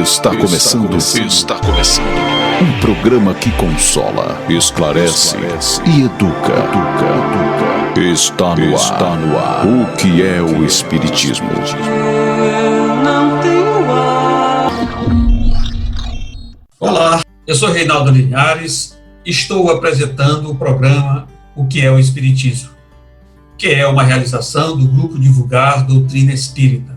Está começando. Um programa que consola, esclarece e educa. Está no ar. O que é o Espiritismo? Olá, eu sou Reinaldo Linhares. Estou apresentando o programa O que é o Espiritismo, que é uma realização do Grupo Divulgar Doutrina Espírita,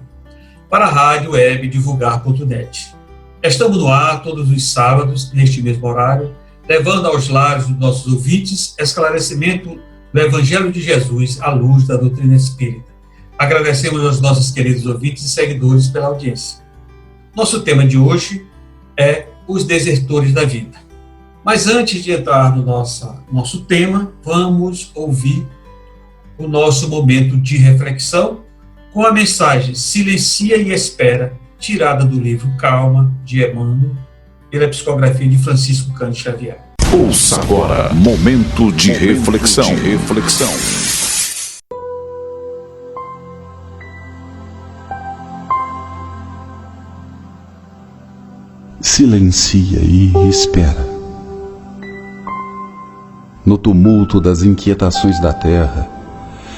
para a rádio web divulgar.net. Estamos no ar todos os sábados, neste mesmo horário, levando aos lares dos nossos ouvintes esclarecimento do Evangelho de Jesus à luz da doutrina espírita. Agradecemos aos nossos queridos ouvintes e seguidores pela audiência. Nosso tema de hoje é os desertores da vida. Mas antes de entrar no nosso tema, vamos ouvir o nosso momento de reflexão com a mensagem Silencia e Espera, tirada do livro Calma, de Emmanuel, pela psicografia de Francisco Cândido Xavier. Ouça agora, momento de reflexão. Silencia e espera. No tumulto das inquietações da terra,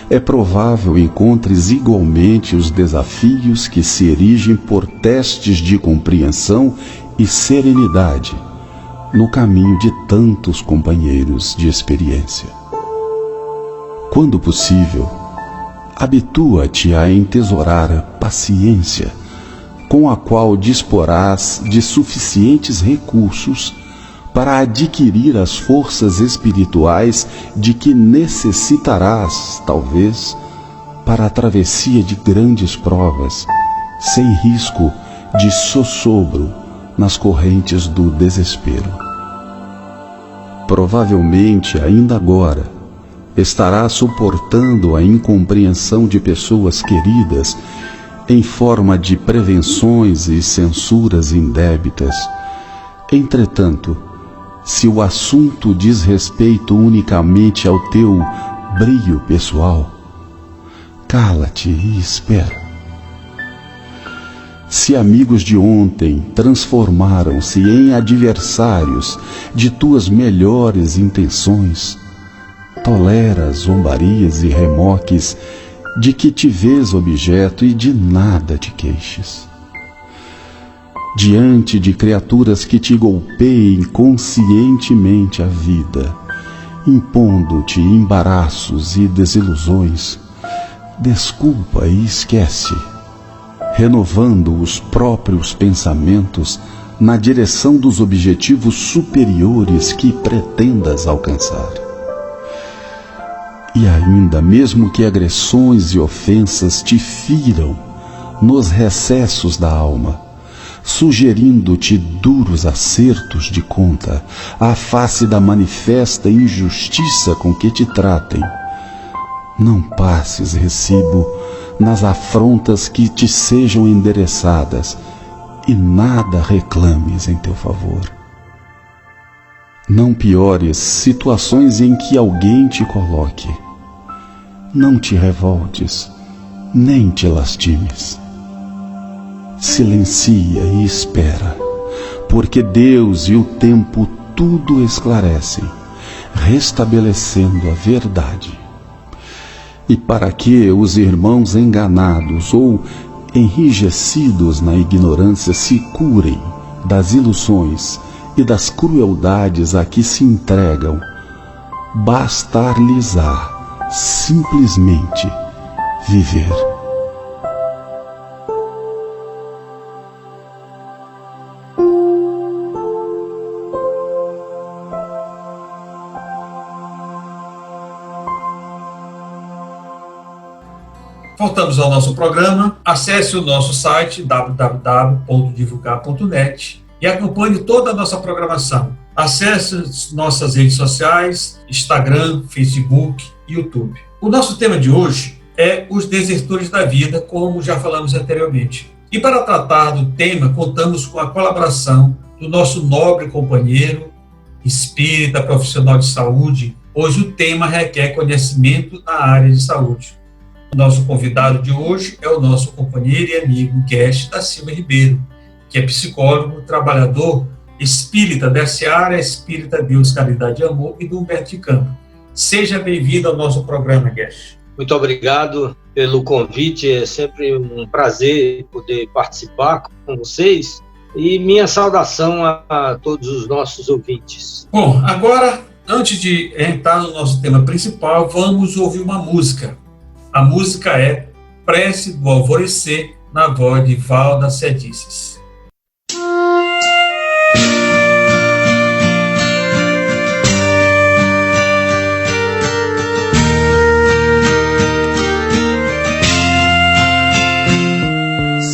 é provável encontres igualmente os desafios que se erigem por testes de compreensão e serenidade no caminho de tantos companheiros de experiência. Quando possível, habitua-te a entesourar a paciência, com a qual disporás de suficientes recursos para adquirir as forças espirituais de que necessitarás, talvez, para a travessia de grandes provas, sem risco de sossobro nas correntes do desespero. Provavelmente, ainda agora, estarás suportando a incompreensão de pessoas queridas em forma de prevenções e censuras indébitas. Entretanto, se o assunto diz respeito unicamente ao teu brio pessoal, cala-te e espera. Se amigos de ontem transformaram-se em adversários de tuas melhores intenções, tolera as zombarias e remoques de que te vês objeto e de nada te queixes. Diante de criaturas que te golpeiem conscientemente a vida, impondo-te embaraços e desilusões, desculpa e esquece, renovando os próprios pensamentos na direção dos objetivos superiores que pretendas alcançar. E ainda, mesmo que agressões e ofensas te firam nos recessos da alma, sugerindo-te duros acertos de conta à face da manifesta injustiça com que te tratem, não passes recibo nas afrontas que te sejam endereçadas e nada reclames em teu favor. Não piores situações em que alguém te coloque. Não te revoltes, nem te lastimes. Silencia e espera, porque Deus e o tempo tudo esclarecem, restabelecendo a verdade. E para que os irmãos enganados ou enrijecidos na ignorância se curem das ilusões e das crueldades a que se entregam, bastar-lhes-á simplesmente viver. Voltamos ao nosso programa. Acesse o nosso site www.divulgar.net e acompanhe toda a nossa programação. Acesse nossas redes sociais, Instagram, Facebook, YouTube. O nosso tema de hoje é os desertores da vida, como já falamos anteriormente. E para tratar do tema, contamos com a colaboração do nosso nobre companheiro, espírita, profissional de saúde, pois o tema requer conhecimento na área de saúde. O nosso convidado de hoje é o nosso companheiro e amigo Guest da Silva Ribeiro, que é psicólogo, trabalhador espírita da Seara Espírita Deus, Caridade e Amor e do Humberto de Campos. Seja bem-vindo ao nosso programa, Guedes. Muito obrigado pelo convite, é sempre um prazer poder participar com vocês e minha saudação a todos os nossos ouvintes. Bom, agora, antes de entrar no nosso tema principal, vamos ouvir uma música. A música é Prece do Alvorecer, na voz de Valda Cedices.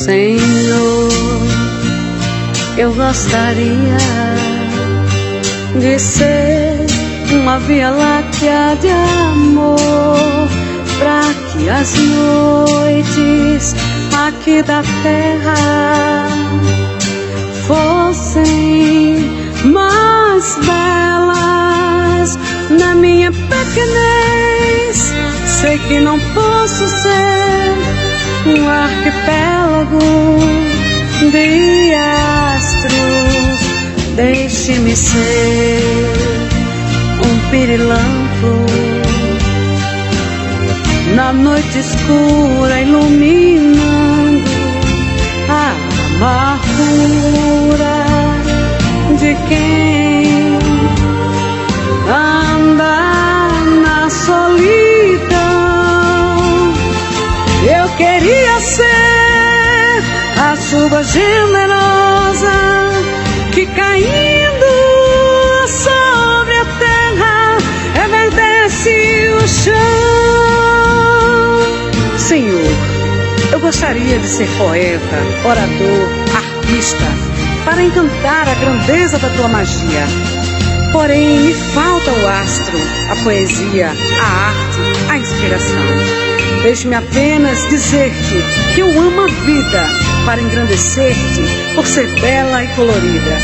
Senhor, eu gostaria de ser uma via láctea de amor, para que as noites aqui da terra fossem mais belas. Na minha pequenez, sei que não posso ser um arquipélago de astros. Deixe-me ser um pirilampo na noite escura, iluminando a amargura de quem anda na solidão. Eu queria ser a chuva generosa que, caindo sobre a terra, reverdece o chão. Senhor, eu gostaria de ser poeta, orador, artista, para encantar a grandeza da tua magia. Porém, me falta o astro, a poesia, a arte, a inspiração. Deixe-me apenas dizer-te que eu amo a vida para engrandecer-te por ser bela e colorida.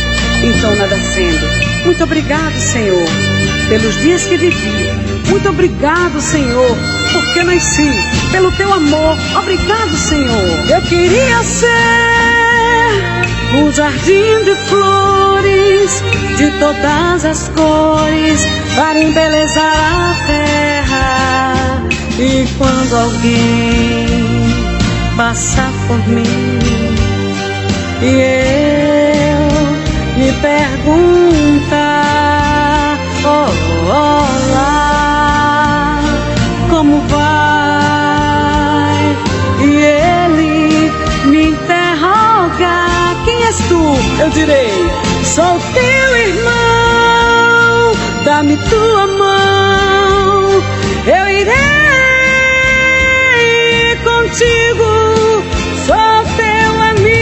Então, nada sendo, muito obrigado, Senhor, pelos dias que vivi. Muito obrigado, Senhor, porque nasci pelo teu amor. Obrigado, Senhor. Eu queria ser um jardim de flores de todas as cores para embelezar a terra. E quando alguém passar por mim e eu lhe perguntar: olá, como vai? E ele me interrogar: quem és tu? Eu direi: sou teu irmão, dá-me tua mão, eu irei contigo, sou teu amigo.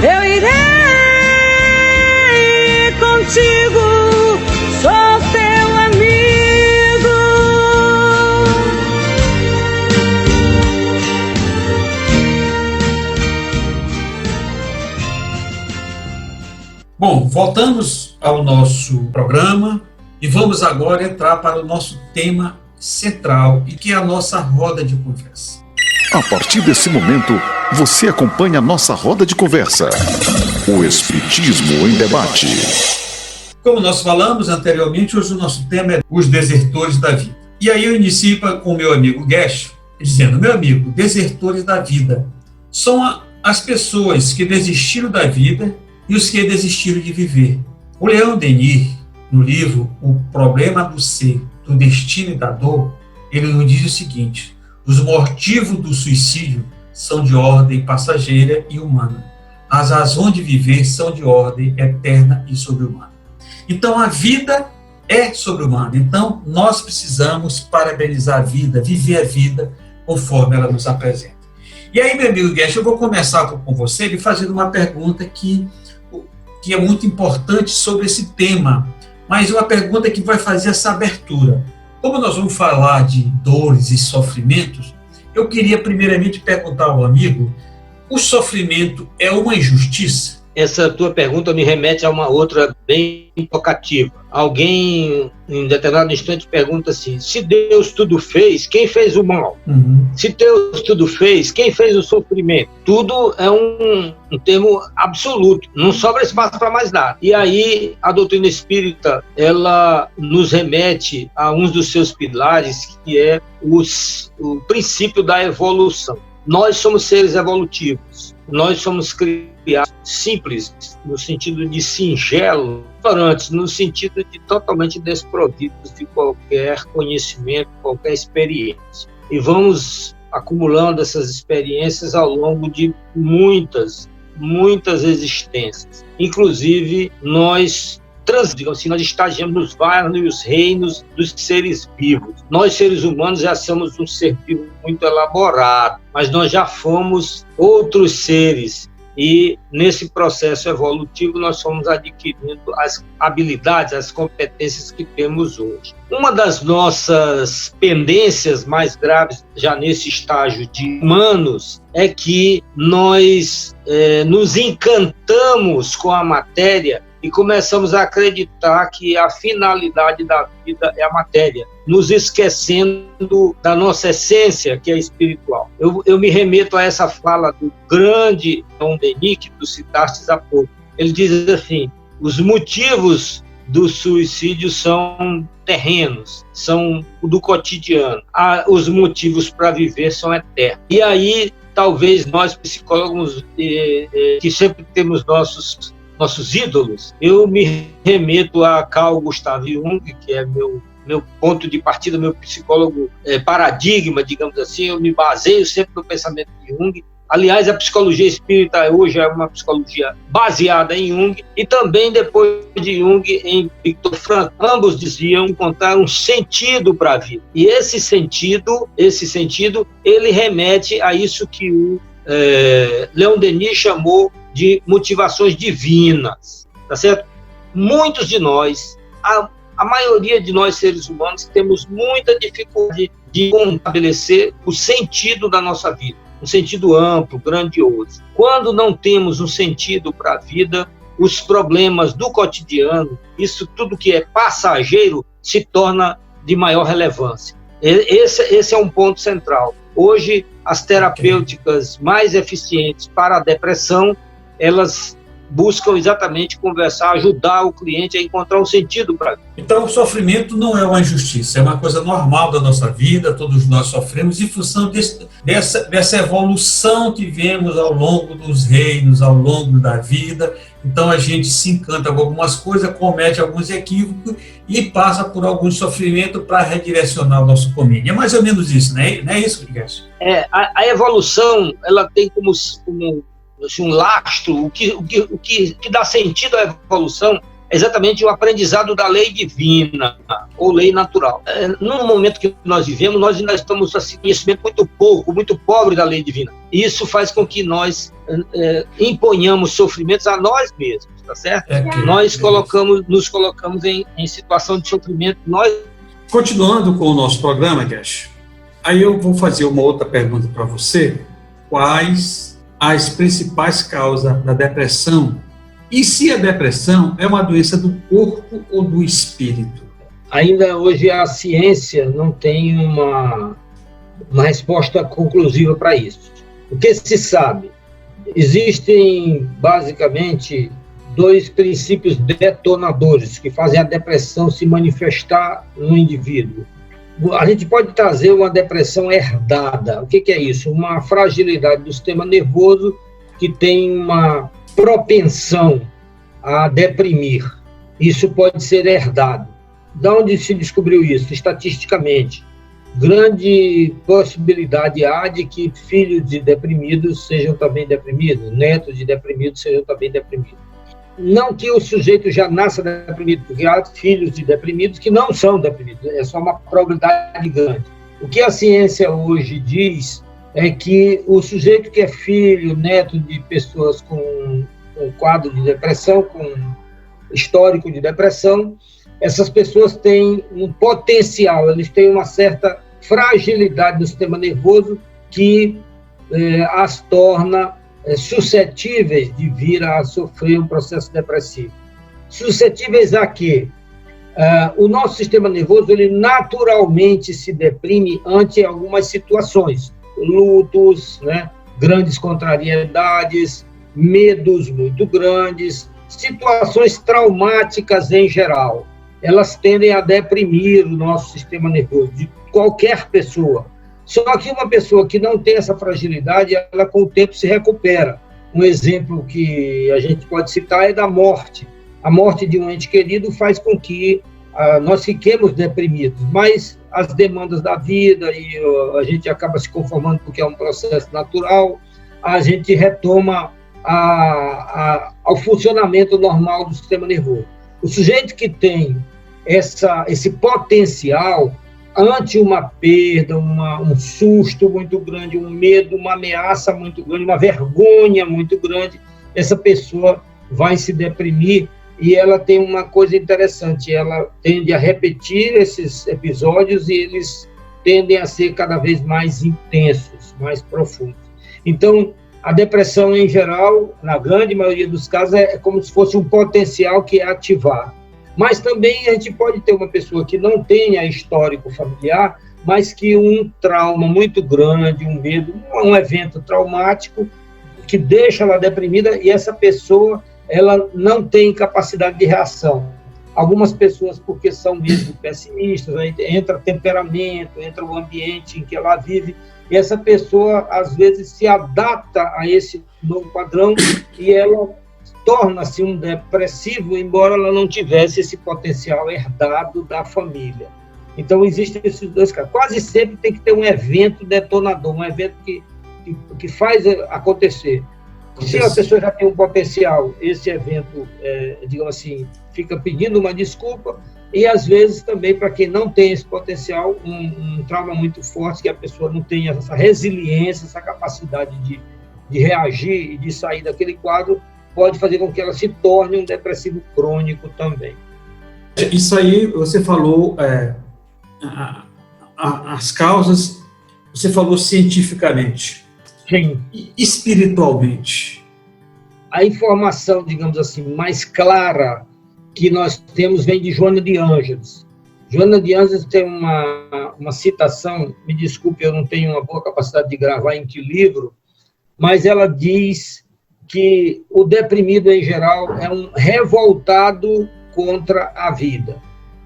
Eu irei contigo, sou teu amigo. Bom, voltamos ao nosso programa. E vamos agora entrar para o nosso tema central, e que é a nossa roda de conversa. A partir desse momento, você acompanha a nossa roda de conversa. O Espiritismo em Debate. Como nós falamos anteriormente, hoje o nosso tema é os desertores da vida. E aí eu inicio com o meu amigo Guedes, dizendo: meu amigo, desertores da vida são as pessoas que desistiram da vida e os que desistiram de viver. O Leon Denis, no livro O Problema do Ser, do Destino e da Dor, ele nos diz o seguinte: os motivos do suicídio são de ordem passageira e humana. As razões de viver são de ordem eterna e sobre-humana. Então, a vida é sobre-humana. Então, nós precisamos parabenizar a vida, viver a vida conforme ela nos apresenta. E aí, meu amigo Guedes, eu vou começar com você lhe fazendo uma pergunta que é muito importante sobre esse tema, mas uma pergunta que vai fazer essa abertura. Como nós vamos falar de dores e sofrimentos, eu queria primeiramente perguntar ao amigo: o sofrimento é uma injustiça? essa tua pergunta me remete a uma outra bem tocativa. Alguém, em determinado instante, pergunta assim: se Deus tudo fez, quem fez o mal? Se Deus tudo fez, quem fez o sofrimento? Tudo é um termo absoluto, não sobra espaço para mais nada. E aí, a doutrina espírita, ela nos remete a um dos seus pilares, que é o princípio da evolução. Nós somos seres evolutivos, nós somos criados simples, no sentido de singelo, ignorantes, no sentido de totalmente desprovidos de qualquer conhecimento, qualquer experiência. E vamos acumulando essas experiências ao longo de muitas existências. Inclusive, nós digamos assim, nós estagiamos nos vários reinos dos seres vivos. Nós, seres humanos, já somos um ser vivo muito elaborado, mas nós já fomos outros seres. E, nesse processo evolutivo, nós fomos adquirindo as habilidades, as competências que temos hoje. Uma das nossas pendências mais graves, já nesse estágio de humanos, é que nós nos encantamos com a matéria e começamos a acreditar que a finalidade da vida é a matéria, nos esquecendo da nossa essência, que é espiritual. Eu me remeto a essa fala do grande Leon Denis, que tu citaste há pouco. Ele diz assim: os motivos do suicídio são terrenos, são do cotidiano. Os motivos para viver são eternos. E aí, talvez nós, psicólogos, que sempre temos nossos ídolos, eu me remeto a Carl Gustav Jung, que é meu ponto de partida, meu psicólogo paradigma, digamos assim. Eu me baseio sempre no pensamento de Jung. Aliás, a psicologia espírita hoje é uma psicologia baseada em Jung, e também, depois de Jung, em Viktor Frankl. Ambos diziam encontrar um sentido para a vida. E esse sentido, ele remete a isso que o Leon Denis chamou de motivações divinas, tá certo? Muitos de nós, a maioria de nós seres humanos, temos muita dificuldade de estabelecer o sentido da nossa vida, um sentido amplo, grandioso. Quando não temos um sentido para a vida, os problemas do cotidiano, isso tudo que é passageiro, se torna de maior relevância. Esse é um ponto central. Hoje, as terapêuticas mais eficientes para a depressão, elas buscam exatamente conversar, ajudar o cliente a encontrar um sentido para ele. Então, o sofrimento não é uma injustiça, é uma coisa normal da nossa vida, todos nós sofremos em função dessa evolução que vemos ao longo dos reinos, ao longo da vida. Então, a gente se encanta com algumas coisas, comete alguns equívocos e passa por algum sofrimento para redirecionar o nosso caminho. É mais ou menos isso, não é isso, Guilherme? A evolução, ela tem como um lastro, o que dá sentido à evolução é exatamente o aprendizado da lei divina, ou lei natural. No momento que nós vivemos, nós ainda estamos assim, conhecimento muito pobre da lei divina. Isso faz com que nós imponhamos sofrimentos a nós mesmos, tá certo? Nós nos colocamos em situação de sofrimento. Continuando com o nosso programa, Guilherme, aí eu vou fazer uma outra pergunta para você. Quais as principais causas da depressão, e se a depressão é uma doença do corpo ou do espírito? Ainda hoje a ciência não tem uma resposta conclusiva para isso. O que se sabe? Existem basicamente dois princípios detonadores que fazem a depressão se manifestar no indivíduo. A gente pode trazer uma depressão herdada. O que é isso? Uma fragilidade do sistema nervoso que tem uma propensão a deprimir. Isso pode ser herdado. De onde se descobriu isso? Estatisticamente. Grande possibilidade há de que filhos de deprimidos sejam também deprimidos, netos de deprimidos sejam também deprimidos. Não que o sujeito já nasça deprimido, porque há filhos de deprimidos que não são deprimidos, é só uma probabilidade grande. O que a ciência hoje diz é que o sujeito que é filho, neto de pessoas com quadro de depressão, com histórico de depressão, essas pessoas têm um potencial, eles têm uma certa fragilidade no sistema nervoso que as torna suscetíveis de vir a sofrer um processo depressivo. Suscetíveis a quê? O nosso sistema nervoso, ele naturalmente se deprime ante algumas situações, lutos, né, grandes contrariedades, medos muito grandes, situações traumáticas em geral. Elas tendem a deprimir o nosso sistema nervoso, de qualquer pessoa. Só que uma pessoa que não tem essa fragilidade, ela com o tempo se recupera. Um exemplo que a gente pode citar é da morte. A morte de um ente querido faz com que nós fiquemos deprimidos, mas as demandas da vida, e a gente acaba se conformando porque é um processo natural, a gente retoma ao funcionamento normal do sistema nervoso. O sujeito que tem esse potencial ante uma perda, um susto muito grande, um medo, uma ameaça muito grande, uma vergonha muito grande, essa pessoa vai se deprimir. E ela tem uma coisa interessante, ela tende a repetir esses episódios e eles tendem a ser cada vez mais intensos, mais profundos. Então, a depressão em geral, na grande maioria dos casos, é como se fosse um potencial que é ativar. Mas também a gente pode ter uma pessoa que não tenha histórico familiar, mas que um trauma muito grande, um medo, um evento traumático que deixa ela deprimida e essa pessoa ela não tem capacidade de reação. Algumas pessoas, porque são mesmo pessimistas, né? Entra temperamento, entra o ambiente em que ela vive, e essa pessoa, às vezes, se adapta a esse novo padrão e ela torna-se um depressivo, embora ela não tivesse esse potencial herdado da família. Então, existem esses dois casos. Quase sempre tem que ter um evento detonador, um evento que faz acontecer. Se a pessoa já tem um potencial, esse evento, digamos assim, fica pedindo uma desculpa, e às vezes também para quem não tem esse potencial, um trauma muito forte, que a pessoa não tem essa resiliência, essa capacidade de reagir e de sair daquele quadro, pode fazer com que ela se torne um depressivo crônico também. Isso aí, você falou, as causas, você falou cientificamente. Sim. E espiritualmente? A informação, digamos assim, mais clara que nós temos vem de Joana de Ângeles. Joana de Ângeles tem uma citação, me desculpe, eu não tenho uma boa capacidade de gravar em que livro, mas ela diz que o deprimido, em geral, é um revoltado contra a vida.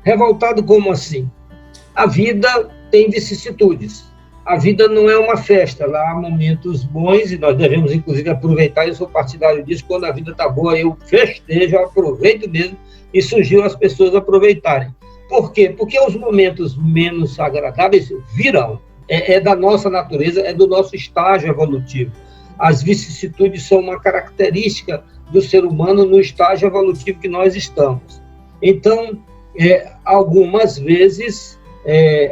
Revoltado como assim? A vida tem vicissitudes. A vida não é uma festa, lá há momentos bons e nós devemos, inclusive, aproveitar. Eu sou partidário disso, quando a vida está boa, eu festejo, eu aproveito mesmo e sugiro as pessoas aproveitarem. Por quê? Porque os momentos menos agradáveis virão. É da nossa natureza, é do nosso estágio evolutivo. As vicissitudes são uma característica do ser humano no estágio evolutivo que nós estamos. Então, algumas vezes,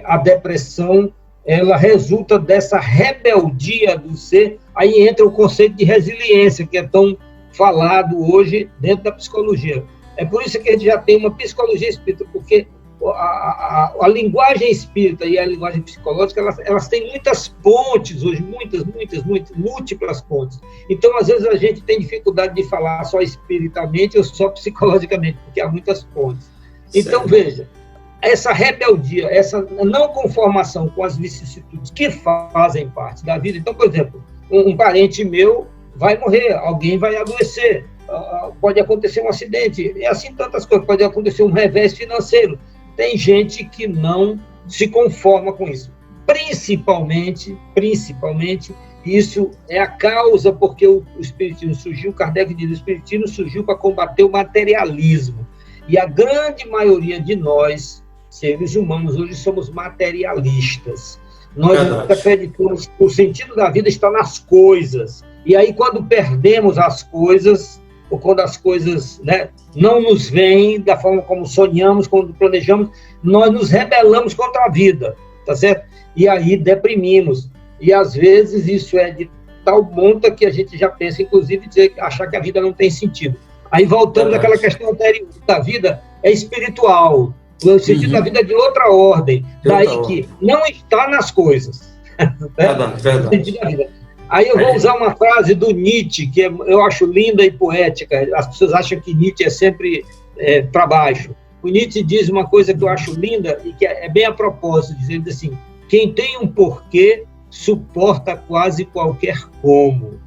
a depressão ela resulta dessa rebeldia do ser. Aí entra o conceito de resiliência, que é tão falado hoje dentro da psicologia. É por isso que a gente já tem uma psicologia espírita, porque a linguagem espírita e a linguagem psicológica, elas têm muitas pontes hoje, muitas, múltiplas pontes. Então, às vezes, a gente tem dificuldade de falar só espiritamente ou só psicologicamente, porque há muitas pontes. Então, certo. Veja, essa rebeldia, essa não conformação com as vicissitudes que fazem parte da vida. Então, por exemplo, um parente meu vai morrer, alguém vai adoecer, pode acontecer um acidente, e assim tantas coisas, pode acontecer um revés financeiro. Tem gente que não se conforma com isso. Principalmente, isso é a causa porque o Espiritismo surgiu, Kardec diz, o Espiritismo surgiu para combater o materialismo. E a grande maioria de nós, seres humanos, hoje somos materialistas. Nós acreditamos que o sentido da vida está nas coisas. E aí, quando perdemos as coisas, ou quando as coisas, né, não nos vêm da forma como sonhamos, como planejamos, nós nos rebelamos contra a vida, tá certo? E aí deprimimos. E às vezes isso é de tal monta que a gente já pensa, inclusive, achar que a vida não tem sentido. Aí voltamos àquela questão anterior, da vida é espiritual. O sentido da vida é de outra ordem. Daí que não está nas coisas. Verdade. O sentido da vida. Aí eu vou usar uma frase do Nietzsche, que eu acho linda e poética. As pessoas acham que Nietzsche é sempre para baixo. O Nietzsche diz uma coisa que eu acho linda e que é bem a propósito, dizendo assim: quem tem um porquê suporta quase qualquer como.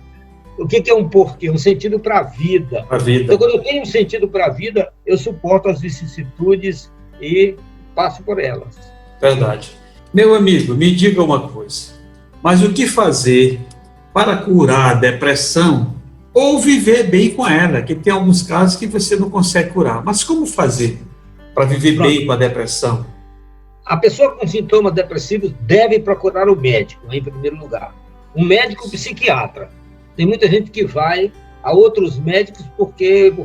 O que é um porquê? Um sentido para a vida. Então, quando eu tenho um sentido para a vida, eu suporto as vicissitudes e passo por elas. Verdade. Meu amigo, me diga uma coisa. Mas o que fazer para curar a depressão ou viver bem com ela? Que tem alguns casos que você não consegue curar. Mas como fazer para viver bem com a depressão? A pessoa com sintomas depressivos deve procurar o médico, em primeiro lugar. Um médico psiquiatra. Tem muita gente que vai a outros médicos por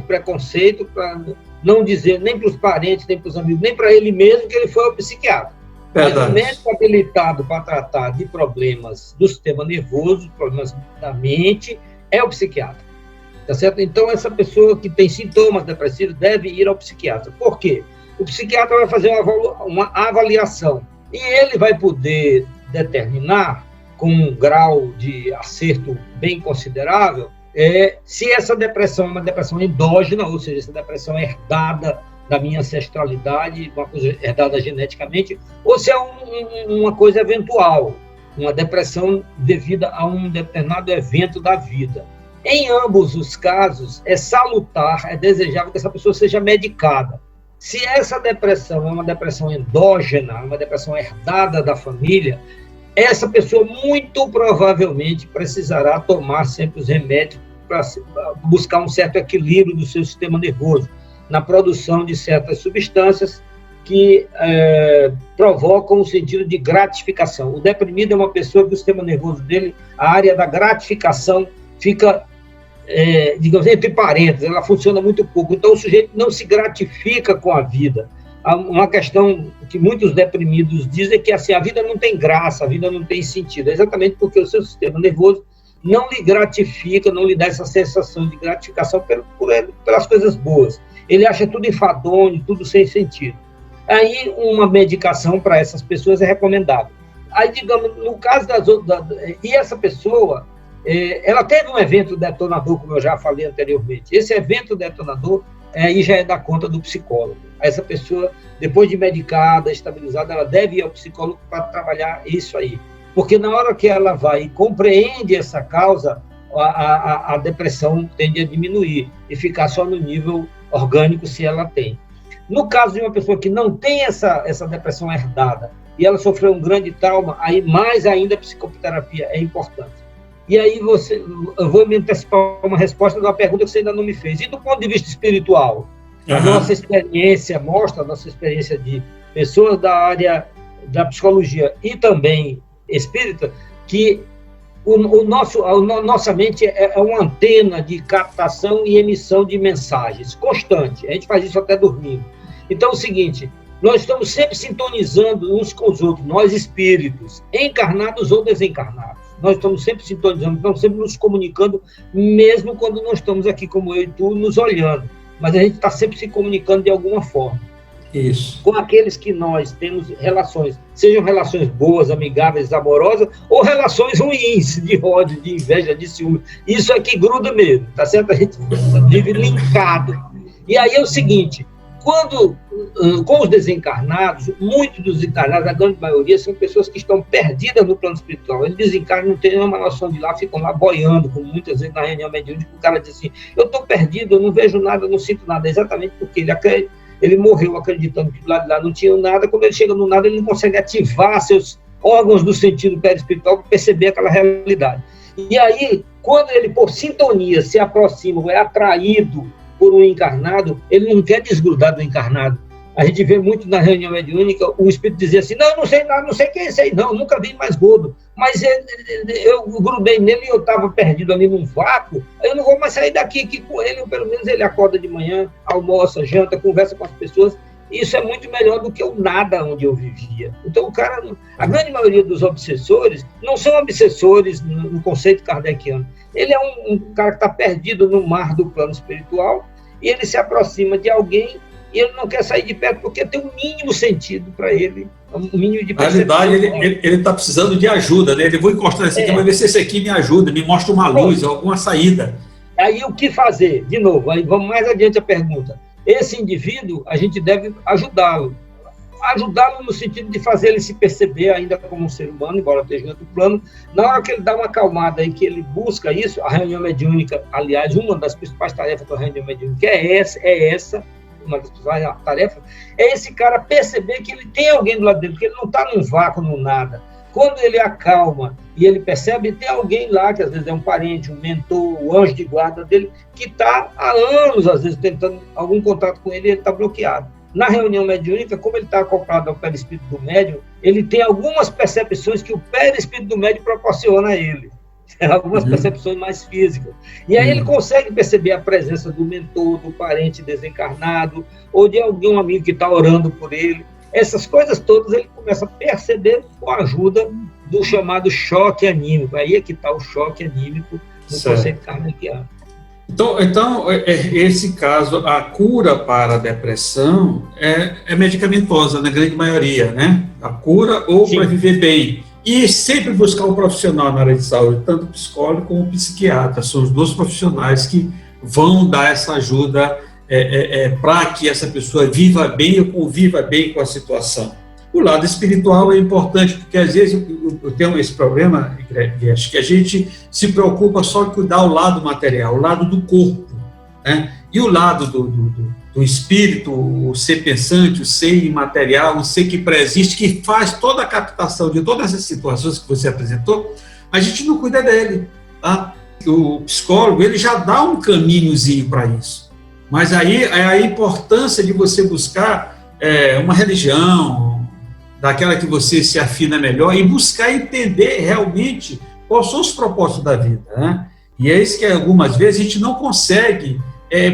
preconceito, para não dizer nem para os parentes, nem para os amigos, nem para ele mesmo que ele foi ao psiquiatra. Mas o médico habilitado para tratar de problemas do sistema nervoso, problemas da mente, é o psiquiatra. Tá certo? Então, essa pessoa que tem sintomas depressivos deve ir ao psiquiatra. Por quê? O psiquiatra vai fazer uma avaliação e ele vai poder determinar, com um grau de acerto bem considerável, se essa depressão é uma depressão endógena, ou seja, essa depressão é herdada da minha ancestralidade, uma coisa herdada geneticamente, ou se é uma coisa eventual, uma depressão devida a um determinado evento da vida. Em ambos os casos, é salutar, é desejável que essa pessoa seja medicada. Se essa depressão é uma depressão endógena, uma depressão herdada da família, essa pessoa muito provavelmente precisará tomar sempre os remédios para buscar um certo equilíbrio do seu sistema nervoso, na produção de certas substâncias que provocam o sentido de gratificação. O deprimido é uma pessoa que o sistema nervoso dele, a área da gratificação, fica, digamos, entre parênteses, ela funciona muito pouco. Então, o sujeito não se gratifica com a vida. Uma questão que muitos deprimidos dizem é que assim, a vida não tem graça, a vida não tem sentido. É exatamente porque o seu sistema nervoso não lhe gratifica, não lhe dá essa sensação de gratificação pelas coisas boas. Ele acha tudo enfadonho, tudo sem sentido. Aí uma medicação para essas pessoas é recomendável. Aí, digamos, no caso e essa pessoa, ela teve um evento detonador, como eu já falei anteriormente. Esse evento detonador aí já é da conta do psicólogo. Essa pessoa, depois de medicada, estabilizada, ela deve ir ao psicólogo para trabalhar isso aí. Porque na hora que ela vai e compreende essa causa, a depressão tende a diminuir e ficar só no nível orgânico, se ela tem. No caso de uma pessoa que não tem essa depressão herdada e ela sofreu um grande trauma, aí mais ainda a psicoterapia é importante. E aí eu vou me antecipar uma resposta de uma pergunta que você ainda não me fez. E do ponto de vista espiritual? A nossa experiência mostra, a nossa experiência de pessoas da área da psicologia e também espírita, que nossa mente é uma antena de captação e emissão de mensagens constante. A gente faz isso até dormindo. Então é o seguinte, nós estamos sempre sintonizando uns com os outros, nós espíritos, encarnados ou desencarnados. Nós estamos sempre sintonizando, estamos sempre nos comunicando, mesmo quando não estamos aqui como eu e tu, nos olhando. Mas a gente está sempre se comunicando de alguma forma. Isso. Com aqueles que nós temos relações, sejam relações boas, amigáveis, amorosas, ou relações ruins, de ódio, de inveja, de ciúme. Isso é que gruda mesmo, tá certo? A gente vive linkado. E aí é o seguinte, com os desencarnados, muitos dos desencarnados, a grande maioria, são pessoas que estão perdidas no plano espiritual. Eles desencarnam, não têm nenhuma noção de lá, ficam lá boiando, como muitas vezes na reunião mediúnica, o cara diz assim, eu estou perdido, eu não vejo nada, eu não sinto nada. Exatamente porque ele morreu acreditando que do lado de lá não tinha nada. Quando ele chega no nada, ele não consegue ativar seus órgãos do sentido perispiritual para perceber aquela realidade. E aí, quando ele, por sintonia, se aproxima, ou é atraído por um encarnado, ele não quer desgrudar do encarnado. A gente vê muito na reunião mediúnica o espírito dizer assim, não, não sei nada, não sei quem é esse aí, não, nunca vi mais gordo, mas eu grudei nele e eu estava perdido ali num vácuo, eu não vou mais sair daqui, que com ele, pelo menos ele acorda de manhã, almoça, janta, conversa com as pessoas, isso é muito melhor do que o nada onde eu vivia. Então a grande maioria dos obsessores não são obsessores no conceito kardeciano, ele é um cara que está perdido no mar do plano espiritual, e ele se aproxima de alguém e ele não quer sair de perto porque tem um mínimo sentido para ele, um mínimo de Na realidade, ele está precisando de ajuda, né? Ele vou encostar esse aqui, vai ver se esse aqui me ajuda, me mostra uma luz, alguma saída. Aí o que fazer? De novo, aí vamos mais adiante a pergunta. Esse indivíduo, a gente deve ajudá-lo no sentido de fazer ele se perceber ainda como um ser humano, embora esteja em outro plano. Na hora que ele dá uma acalmada e que ele busca isso, a reunião mediúnica, aliás, uma das principais tarefas da reunião mediúnica é essa, uma das principais tarefas, é esse cara perceber que ele tem alguém do lado dele, que ele não está num vácuo, num nada. Quando ele acalma e ele percebe, tem alguém lá, que às vezes é um parente, um mentor, o anjo de guarda dele, que está há anos, às vezes, tentando algum contato com ele e ele está bloqueado. Na reunião mediúnica, como ele está acoplado ao perispírito do médium, ele tem algumas percepções que o perispírito do médium proporciona a ele. Algumas percepções mais físicas. E aí ele consegue perceber a presença do mentor, do parente desencarnado, ou de algum amigo que está orando por ele. Essas coisas todas ele começa a perceber com a ajuda do chamado choque anímico. Aí é que está o choque anímico no conceito kardeciano. Então, esse caso, a cura para a depressão é medicamentosa, na grande maioria, né? A cura ou para viver bem. E sempre buscar um profissional na área de saúde, tanto o psicólogo como o psiquiatra. São os dois profissionais que vão dar essa ajuda para que essa pessoa viva bem ou conviva bem com a situação. O lado espiritual é importante, porque às vezes eu tenho esse problema, acho que a gente se preocupa só em cuidar o lado material, o lado do corpo, né? E o lado do espírito, o ser pensante, o ser imaterial, o ser que preexiste, que faz toda a captação de todas essas situações que você apresentou, a gente não cuida dele, tá? O psicólogo, ele já dá um caminhozinho para isso, mas aí é a importância de você buscar uma religião, daquela que você se afina melhor, e buscar entender realmente quais são os propósitos da vida, né? E é isso que algumas vezes a gente não consegue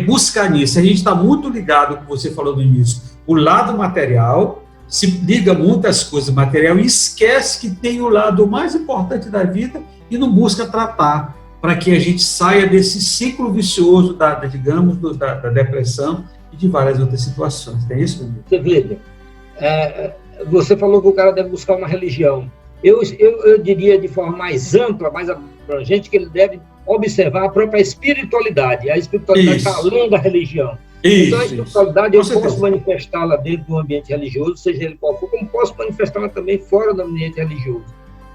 buscar nisso. A gente está muito ligado, como você falou no início, o lado material, se liga muito às coisas material e esquece que tem o lado mais importante da vida e não busca tratar, para que a gente saia desse ciclo vicioso da depressão e de várias outras situações. É isso, meu amigo? Você veja, você falou que o cara deve buscar uma religião. Eu diria de forma mais ampla, mais abrangente, que ele deve observar a própria espiritualidade. A espiritualidade está além da religião. Então a espiritualidade eu posso manifestá-la dentro do ambiente religioso, seja ele qual for, como posso manifestá-la também fora do ambiente religioso.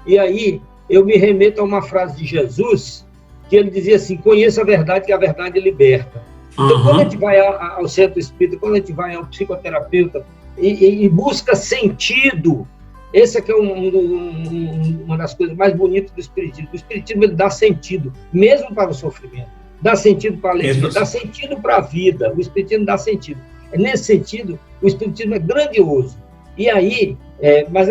E aí eu me remeto a uma frase de Jesus, que ele dizia assim: conheça a verdade, que a verdade liberta. Então quando a gente vai ao centro espírita, quando a gente vai ao psicoterapeuta, e busca sentido. Essa que é uma das coisas mais bonitas do Espiritismo. O Espiritismo ele dá sentido, mesmo para o sofrimento, dá sentido para a alegria, dá sentido para a vida. O Espiritismo dá sentido. Nesse sentido, o Espiritismo é grandioso. E aí, mas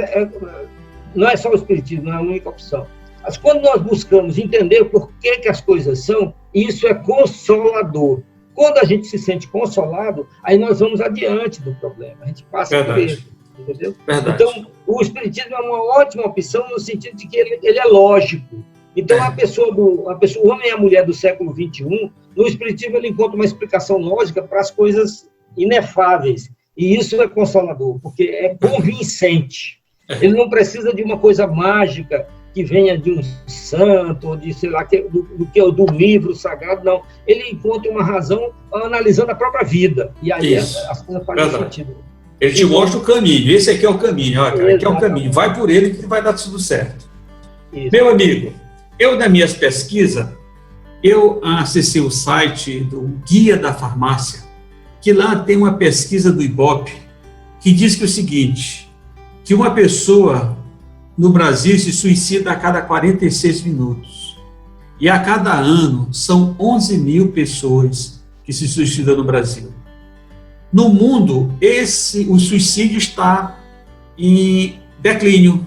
não é só o Espiritismo, não é a única opção. Mas quando nós buscamos entender por que as coisas são, isso é consolador. Quando a gente se sente consolado, aí nós vamos adiante do problema, a gente passa por ele, entendeu? Então, o Espiritismo é uma ótima opção no sentido de que ele é lógico. Então, o homem e a mulher do século XXI, no Espiritismo ele encontra uma explicação lógica para as coisas inefáveis. E isso é consolador, porque é convincente. Ele não precisa de uma coisa mágica que venha de um santo, ou de, sei lá, do livro sagrado, não. Ele encontra uma razão analisando a própria vida. E aí as coisas fazem sentido. Ele te mostra o caminho. Esse aqui é o caminho. Olha, cara, aqui é o caminho. Vai por ele que vai dar tudo certo. Isso. Meu amigo, eu, nas minhas pesquisas, eu acessei o site do Guia da Farmácia, que lá tem uma pesquisa do Ibope, que diz que é o seguinte, que uma pessoa no Brasil se suicida a cada 46 minutos. E a cada ano são 11 mil pessoas que se suicidam no Brasil. No mundo, o suicídio está em declínio.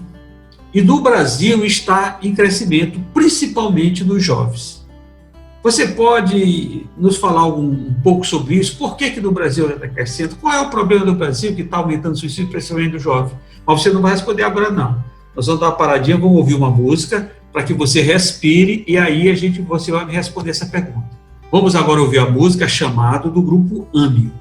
E no Brasil está em crescimento, principalmente nos jovens. Você pode nos falar um pouco sobre isso? Por que no Brasil está crescendo? Qual é o problema do Brasil que está aumentando o suicídio, principalmente do jovem? Mas você não vai responder agora, não. Nós vamos dar uma paradinha, vamos ouvir uma música para que você respire e aí você vai me responder essa pergunta. Vamos agora ouvir a música Chamado do grupo AMI.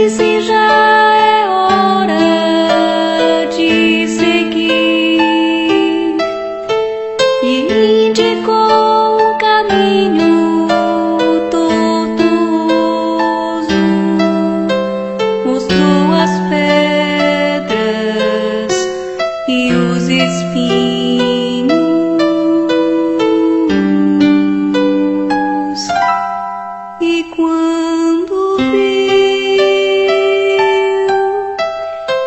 disse: já é hora de seguir, e indicou um caminho tortuoso, mostrou as pedras e os espinhos. E quando viu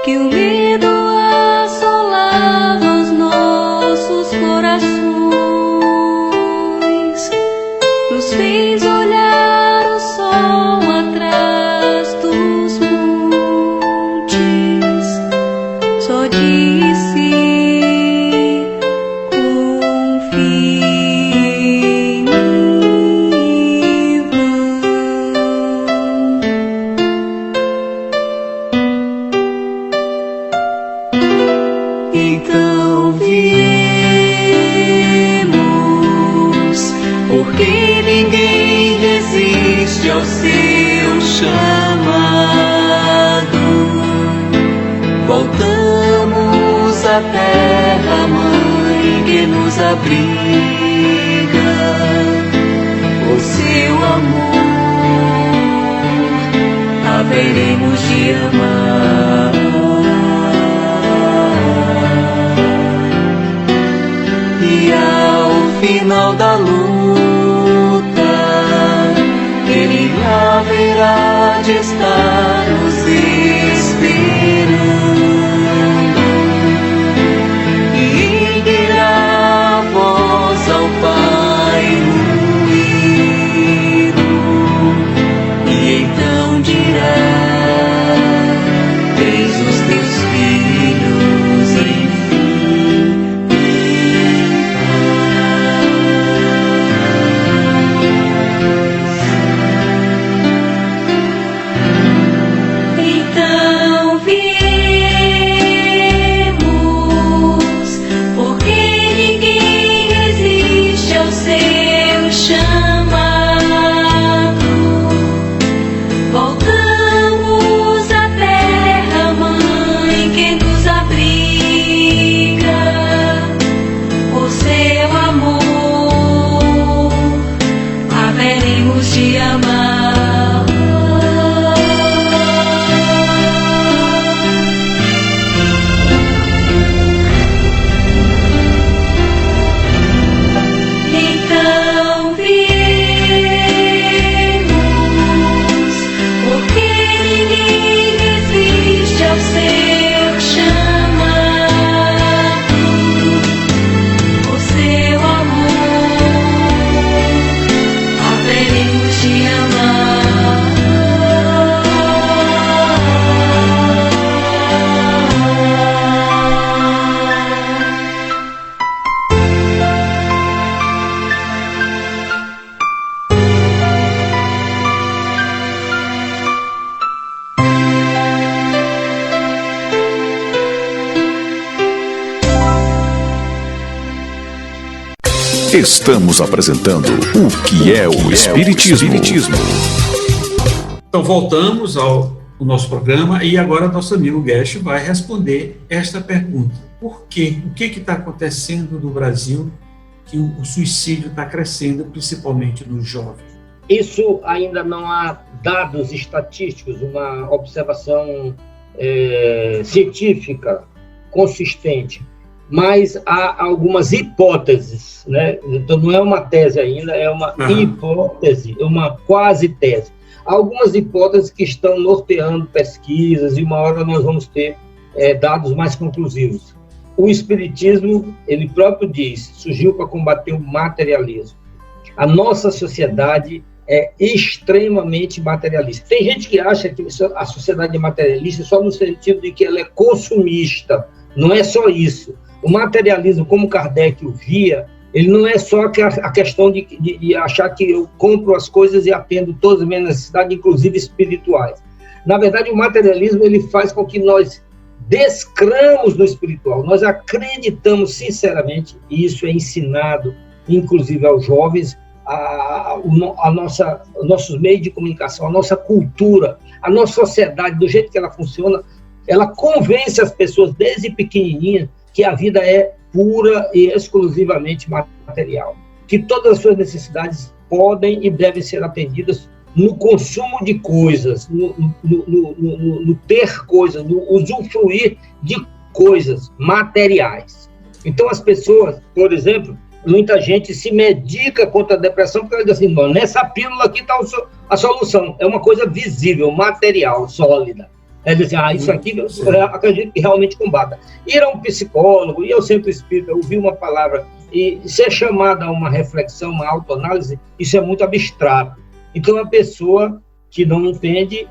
que o medo assolava os nossos corações, nos fez olhar o sol atrás dos montes, só disse: confie em mim, então viemos, porque ninguém resiste ao seu chamado. Voltamos à terra mãe que nos abriga, o seu amor haveremos de amar. E ao final da luta, Ele haverá de estar nos esperando e erguerá a voz ao Pai unido, e então dirá: eis os teus filhos, enfim, então viemos, porque ninguém resiste ao seu chamado. Voltamos à terra mãe que nos abriga, por seu amor haveremos de amar. Então viemos, porque ninguém resiste ao seu chamado, por seu amor haveremos de amar. Estamos apresentando o que é o Espiritismo. Então voltamos ao nosso programa e agora nosso amigo Guecho vai responder esta pergunta: por quê? O que está acontecendo no Brasil que o suicídio está crescendo, principalmente nos jovens? Isso ainda não há dados estatísticos, uma observação científica consistente, mas há algumas hipóteses, né? Então não é uma tese ainda, é uma hipótese, uma quase tese. Há algumas hipóteses que estão norteando pesquisas e uma hora nós vamos ter dados mais conclusivos. O Espiritismo, ele próprio diz, surgiu para combater o materialismo. A nossa sociedade é extremamente materialista. Tem gente que acha que a sociedade é materialista só no sentido de que ela é consumista. Não é só isso. O materialismo, como Kardec o via, ele não é só a questão de achar que eu compro as coisas e atendo todas as minhas necessidades, inclusive espirituais. Na verdade, o materialismo ele faz com que nós descramos no espiritual. Nós acreditamos sinceramente, e isso é ensinado, inclusive aos jovens, nossos meios de comunicação, a nossa cultura, A nossa sociedade, do jeito que ela funciona, ela convence as pessoas desde pequenininha que a vida é pura e exclusivamente material, que todas as suas necessidades podem e devem ser atendidas no consumo de coisas, no ter coisas, no usufruir de coisas materiais. Então, as pessoas, por exemplo, muita gente se medica contra a depressão porque ela diz assim, não, nessa pílula aqui está a solução. É uma coisa visível, material, sólida. É dizer, isso aqui eu acredito que realmente combata. Ir a um psicólogo, ir ao centro espírita, ouvir uma palavra e ser chamada a uma reflexão, uma autoanálise, isso é muito abstrato. Então, a pessoa que não entende,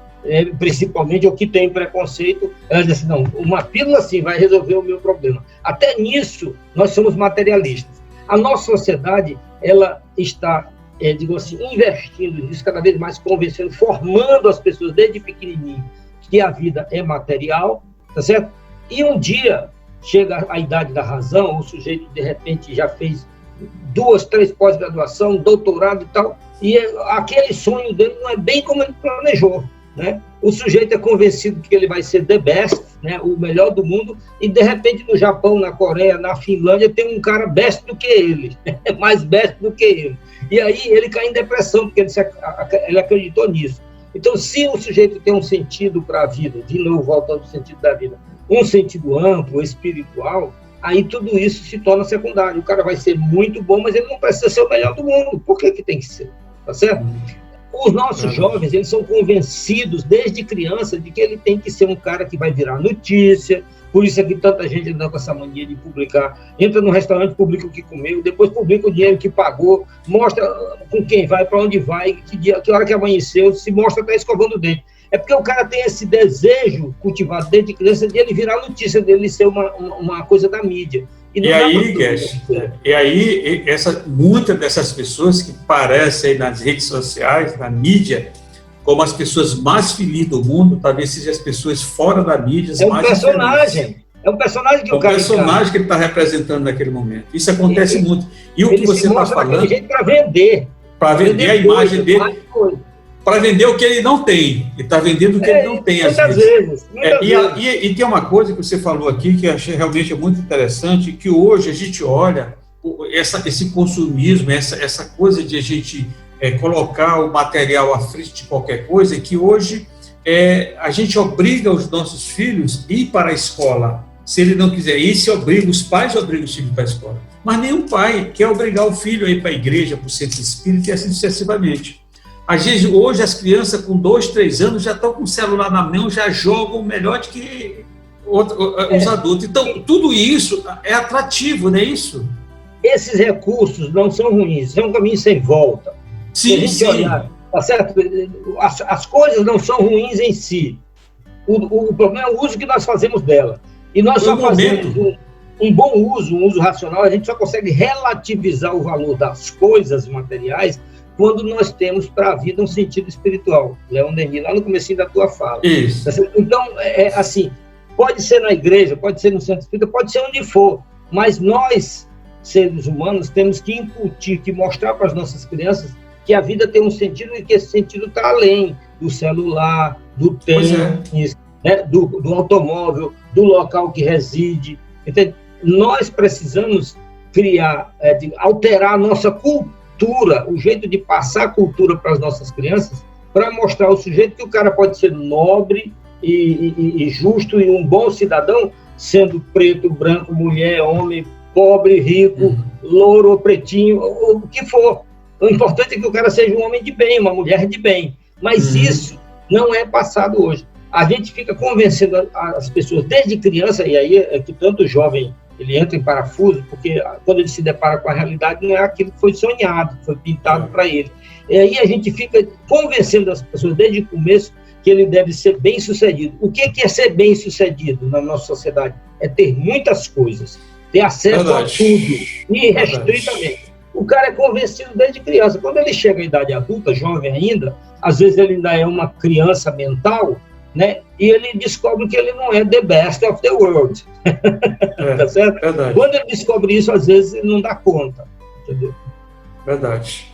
principalmente, ou que tem preconceito, ela diz assim, não, uma pílula assim vai resolver o meu problema. Até nisso, nós somos materialistas. A nossa sociedade, ela está, digo assim, investindo nisso, cada vez mais convencendo, formando as pessoas desde pequenininho que a vida é material, tá certo? E um dia chega a idade da razão, o sujeito, de repente, já fez 2, 3 pós-graduação, doutorado e tal, e aquele sonho dele não é bem como ele planejou, né? O sujeito é convencido que ele vai ser the best, né, o melhor do mundo, e de repente no Japão, na Coreia, na Finlândia, tem um cara best do que ele, mais best do que ele. E aí ele cai em depressão, porque ele acreditou nisso. Então, se o sujeito tem um sentido para a vida, de novo, voltando ao sentido da vida, um sentido amplo, espiritual, aí tudo isso se torna secundário. O cara vai ser muito bom, mas ele não precisa ser o melhor do mundo. Por que tem que ser? Tá certo? Os nossos jovens, eles são convencidos desde criança de que ele tem que ser um cara que vai virar notícia. Por isso é que tanta gente anda com essa mania de publicar. Entra no restaurante, publica o que comeu, depois publica o dinheiro que pagou, mostra com quem vai, para onde vai, que hora que amanheceu, se mostra até escovando o dente. É porque o cara tem esse desejo cultivado desde criança de ele virar notícia, dele ser uma coisa da mídia. E aí, Guedes, muitas dessas pessoas que aparecem aí nas redes sociais, na mídia, como as pessoas mais felizes do mundo, talvez sejam as pessoas fora da mídia. É um personagem. É um personagem que o cara... É um personagem que ele está representando naquele momento. Isso acontece muito. E o que você está falando... Para vender. Para vender a imagem dele. Para vender o que ele não tem. Ele está vendendo o que ele não tem, às vezes. E tem uma coisa que você falou aqui que eu achei realmente muito interessante, que hoje a gente olha esse consumismo, essa coisa de a gente colocar o material à frente de qualquer coisa, que hoje a gente obriga os nossos filhos a ir para a escola. Se ele não quiser ir, os pais obrigam os filhos para a escola. Mas nenhum pai quer obrigar o filho a ir para a igreja, para o centro espírita e assim sucessivamente. Às vezes, hoje, as crianças com 2, 3 anos já estão com o celular na mão, já jogam melhor do que os adultos. Então, tudo isso é atrativo, não é isso? Esses recursos não são ruins, é um caminho sem volta. Sim, sim. Olhar, tá certo? As coisas não são ruins em si. O problema é o uso que nós fazemos dela. E nós só fazemos um bom uso, um uso racional, a gente só consegue relativizar o valor das coisas materiais quando nós temos para a vida um sentido espiritual. Leon Denis, lá no comecinho da tua fala. Isso. Então, assim, pode ser na igreja, pode ser no centro espírita, pode ser onde for, mas nós, seres humanos, temos que incutir, que mostrar para as nossas crianças que a vida tem um sentido e que esse sentido está além do celular, do tênis, né, do automóvel, do local que reside. Então, nós precisamos criar, alterar a nossa cultura, o jeito de passar a cultura para as nossas crianças, para mostrar ao sujeito que o cara pode ser nobre e justo e um bom cidadão, sendo preto, branco, mulher, homem, pobre, rico, louro ou pretinho, ou o que for. O importante é que o cara seja um homem de bem, uma mulher de bem. Mas isso não é passado hoje. A gente fica convencendo as pessoas desde criança, e aí é que tanto jovem ele entra em parafuso, porque quando ele se depara com a realidade, não é aquilo que foi sonhado, que foi pintado para ele. E aí a gente fica convencendo as pessoas desde o começo que ele deve ser bem-sucedido. O que é ser bem-sucedido na nossa sociedade? É ter muitas coisas, ter acesso a tudo, irrestritamente. O cara é convencido desde criança. Quando ele chega à idade adulta, jovem ainda, às vezes ele ainda é uma criança mental, né? E ele descobre que ele não é the best of the world. Tá certo? Verdade. Quando ele descobre isso, às vezes ele não dá conta. Entendeu? Verdade.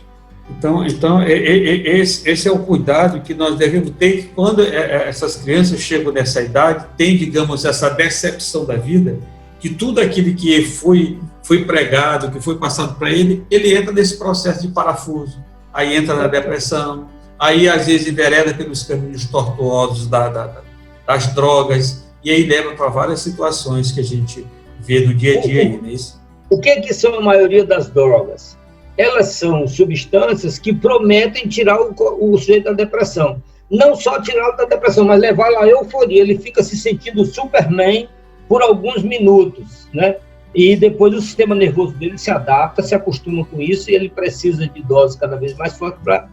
Então esse é o cuidado que nós devemos ter quando essas crianças chegam nessa idade, tem, digamos, essa decepção da vida, que tudo aquilo que foi pregado, que foi passado para ele entra nesse processo de parafuso, aí entra na depressão, aí às vezes envereda pelos caminhos tortuosos das drogas, e aí leva para várias situações que a gente vê no dia a dia. Não é isso? O que são a maioria das drogas? Elas são substâncias que prometem tirar o sujeito da depressão. Não só tirá-lo da depressão, mas levá-lo à euforia. Ele fica se sentindo Superman por alguns minutos, né? E depois o sistema nervoso dele se adapta, se acostuma com isso, e ele precisa de doses cada vez mais fortes para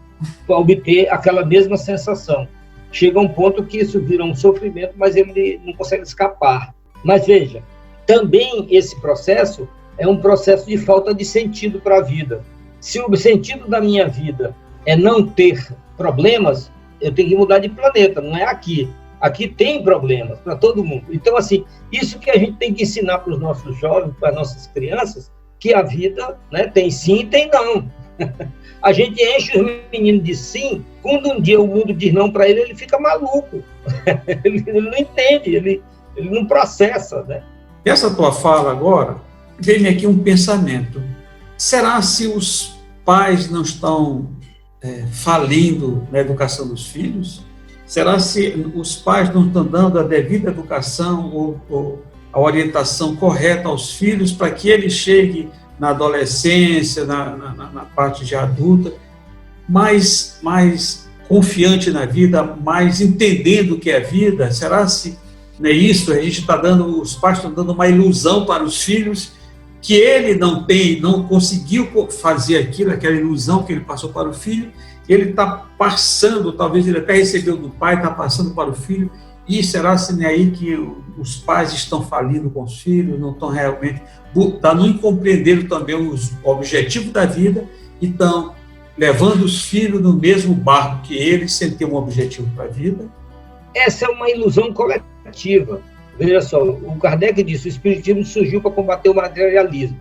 obter aquela mesma sensação. Chega a um ponto que isso vira um sofrimento, mas ele não consegue escapar. Mas veja, também esse processo é um processo de falta de sentido para a vida. Se o sentido da minha vida é não ter problemas, eu tenho que mudar de planeta, não é aqui. Aqui tem problemas para todo mundo. Então, assim, isso que a gente tem que ensinar para os nossos jovens, para as nossas crianças, que a vida, né, tem sim e tem não. A gente enche os meninos de sim, quando um dia o mundo diz não para ele, ele fica maluco. Ele não entende, ele não processa, né? Essa tua fala agora, vem aqui um pensamento. Será se os pais não estão falindo na educação dos filhos? Será se os pais não estão dando a devida educação ou a orientação correta aos filhos para que ele chegue na adolescência, na parte de adulta, mais confiante na vida, mais entendendo o que é vida? Será se não é isso? A gente os pais estão dando uma ilusão para os filhos que ele não conseguiu fazer aquela ilusão que ele passou para o filho, ele está passando, talvez ele até recebeu do pai, está passando para o filho, e será se não é aí que os pais estão falindo com os filhos, não estão realmente, não compreenderam também o objetivo da vida, e estão levando os filhos no mesmo barco que eles, sem ter um objetivo para a vida? Essa é uma ilusão coletiva. Veja só, o Kardec disse, o espiritismo surgiu para combater o materialismo.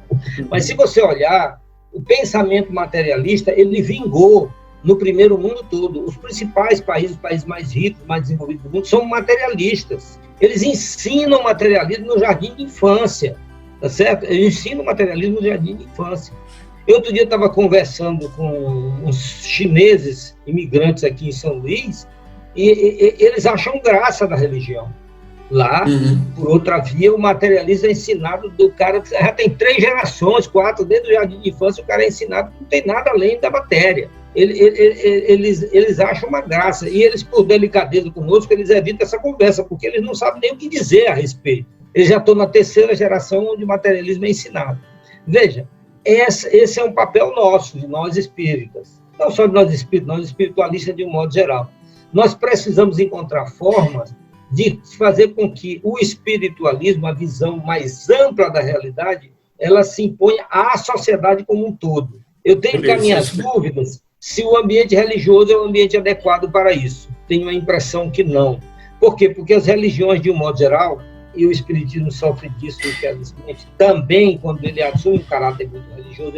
Mas se você olhar, o pensamento materialista, ele vingou no primeiro mundo todo. Os principais países, os países mais ricos, mais desenvolvidos do mundo, são materialistas. Eles ensinam materialismo no jardim de infância, tá certo? Eles ensinam materialismo no jardim de infância. Eu outro dia estava conversando com uns chineses imigrantes aqui em São Luís, e eles acham graça da religião. Lá, por outra via, o materialismo é ensinado do cara, já tem 3 gerações, 4, desde o jardim de infância, o cara é ensinado, não tem nada além da matéria. Eles acham uma graça, e eles, por delicadeza conosco, eles evitam essa conversa, porque eles não sabem nem o que dizer a respeito. Eles já estão na 3ª geração onde o materialismo é ensinado. Veja, esse é um papel nosso, de nós espíritas. Não só de nós espíritas, nós espiritualistas de um modo geral. Nós precisamos encontrar formas de fazer com que o espiritualismo, a visão mais ampla da realidade, ela se imponha à sociedade como um todo. Eu tenho cá minhas dúvidas se o ambiente religioso é o ambiente adequado para isso. Tenho a impressão que não. Por quê? Porque as religiões, de um modo geral, e o espiritismo sofre disso, infelizmente, também, quando ele assume um caráter muito religioso,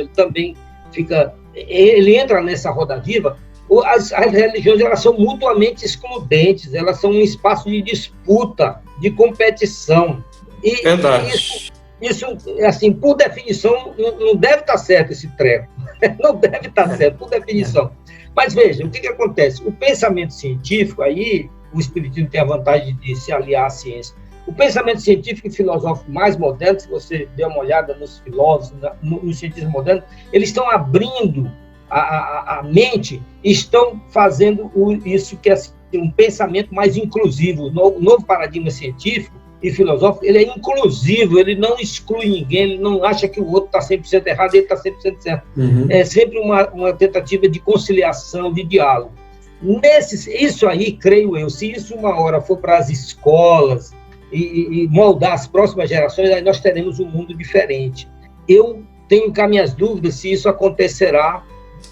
ele entra nessa roda viva. As religiões, elas são mutuamente excludentes, elas são um espaço de disputa, de competição. E isso, assim, por definição, não deve estar certo esse treco. Não deve estar certo, por definição. Mas veja, o que acontece? O pensamento científico, aí o espiritismo tem a vantagem de se aliar à ciência. O pensamento científico e filosófico mais moderno, se você der uma olhada nos filósofos, nos cientistas modernos, eles estão abrindo a mente, estão fazendo isso que é assim, um pensamento mais inclusivo. O novo paradigma científico e filosófico, ele é inclusivo, ele não exclui ninguém, ele não acha que o outro está 100% errado, ele está 100% certo. É sempre uma tentativa de conciliação, de diálogo. Isso aí, creio eu, se isso uma hora for para as escolas e moldar as próximas gerações, aí nós teremos um mundo diferente. Eu tenho cá minhas dúvidas se isso acontecerá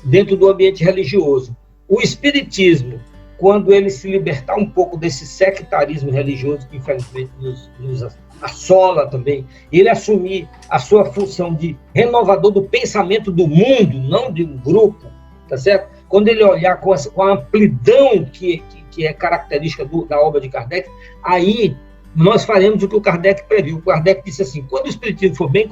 dentro do ambiente religioso. O espiritismo, quando ele se libertar um pouco desse sectarismo religioso que infelizmente nos assola também, ele assumir a sua função de renovador do pensamento do mundo, não de um grupo, tá certo? Quando ele olhar com a amplidão que é característica da obra de Kardec, aí nós faremos o que o Kardec previu. O Kardec disse assim: quando o espiritismo for bem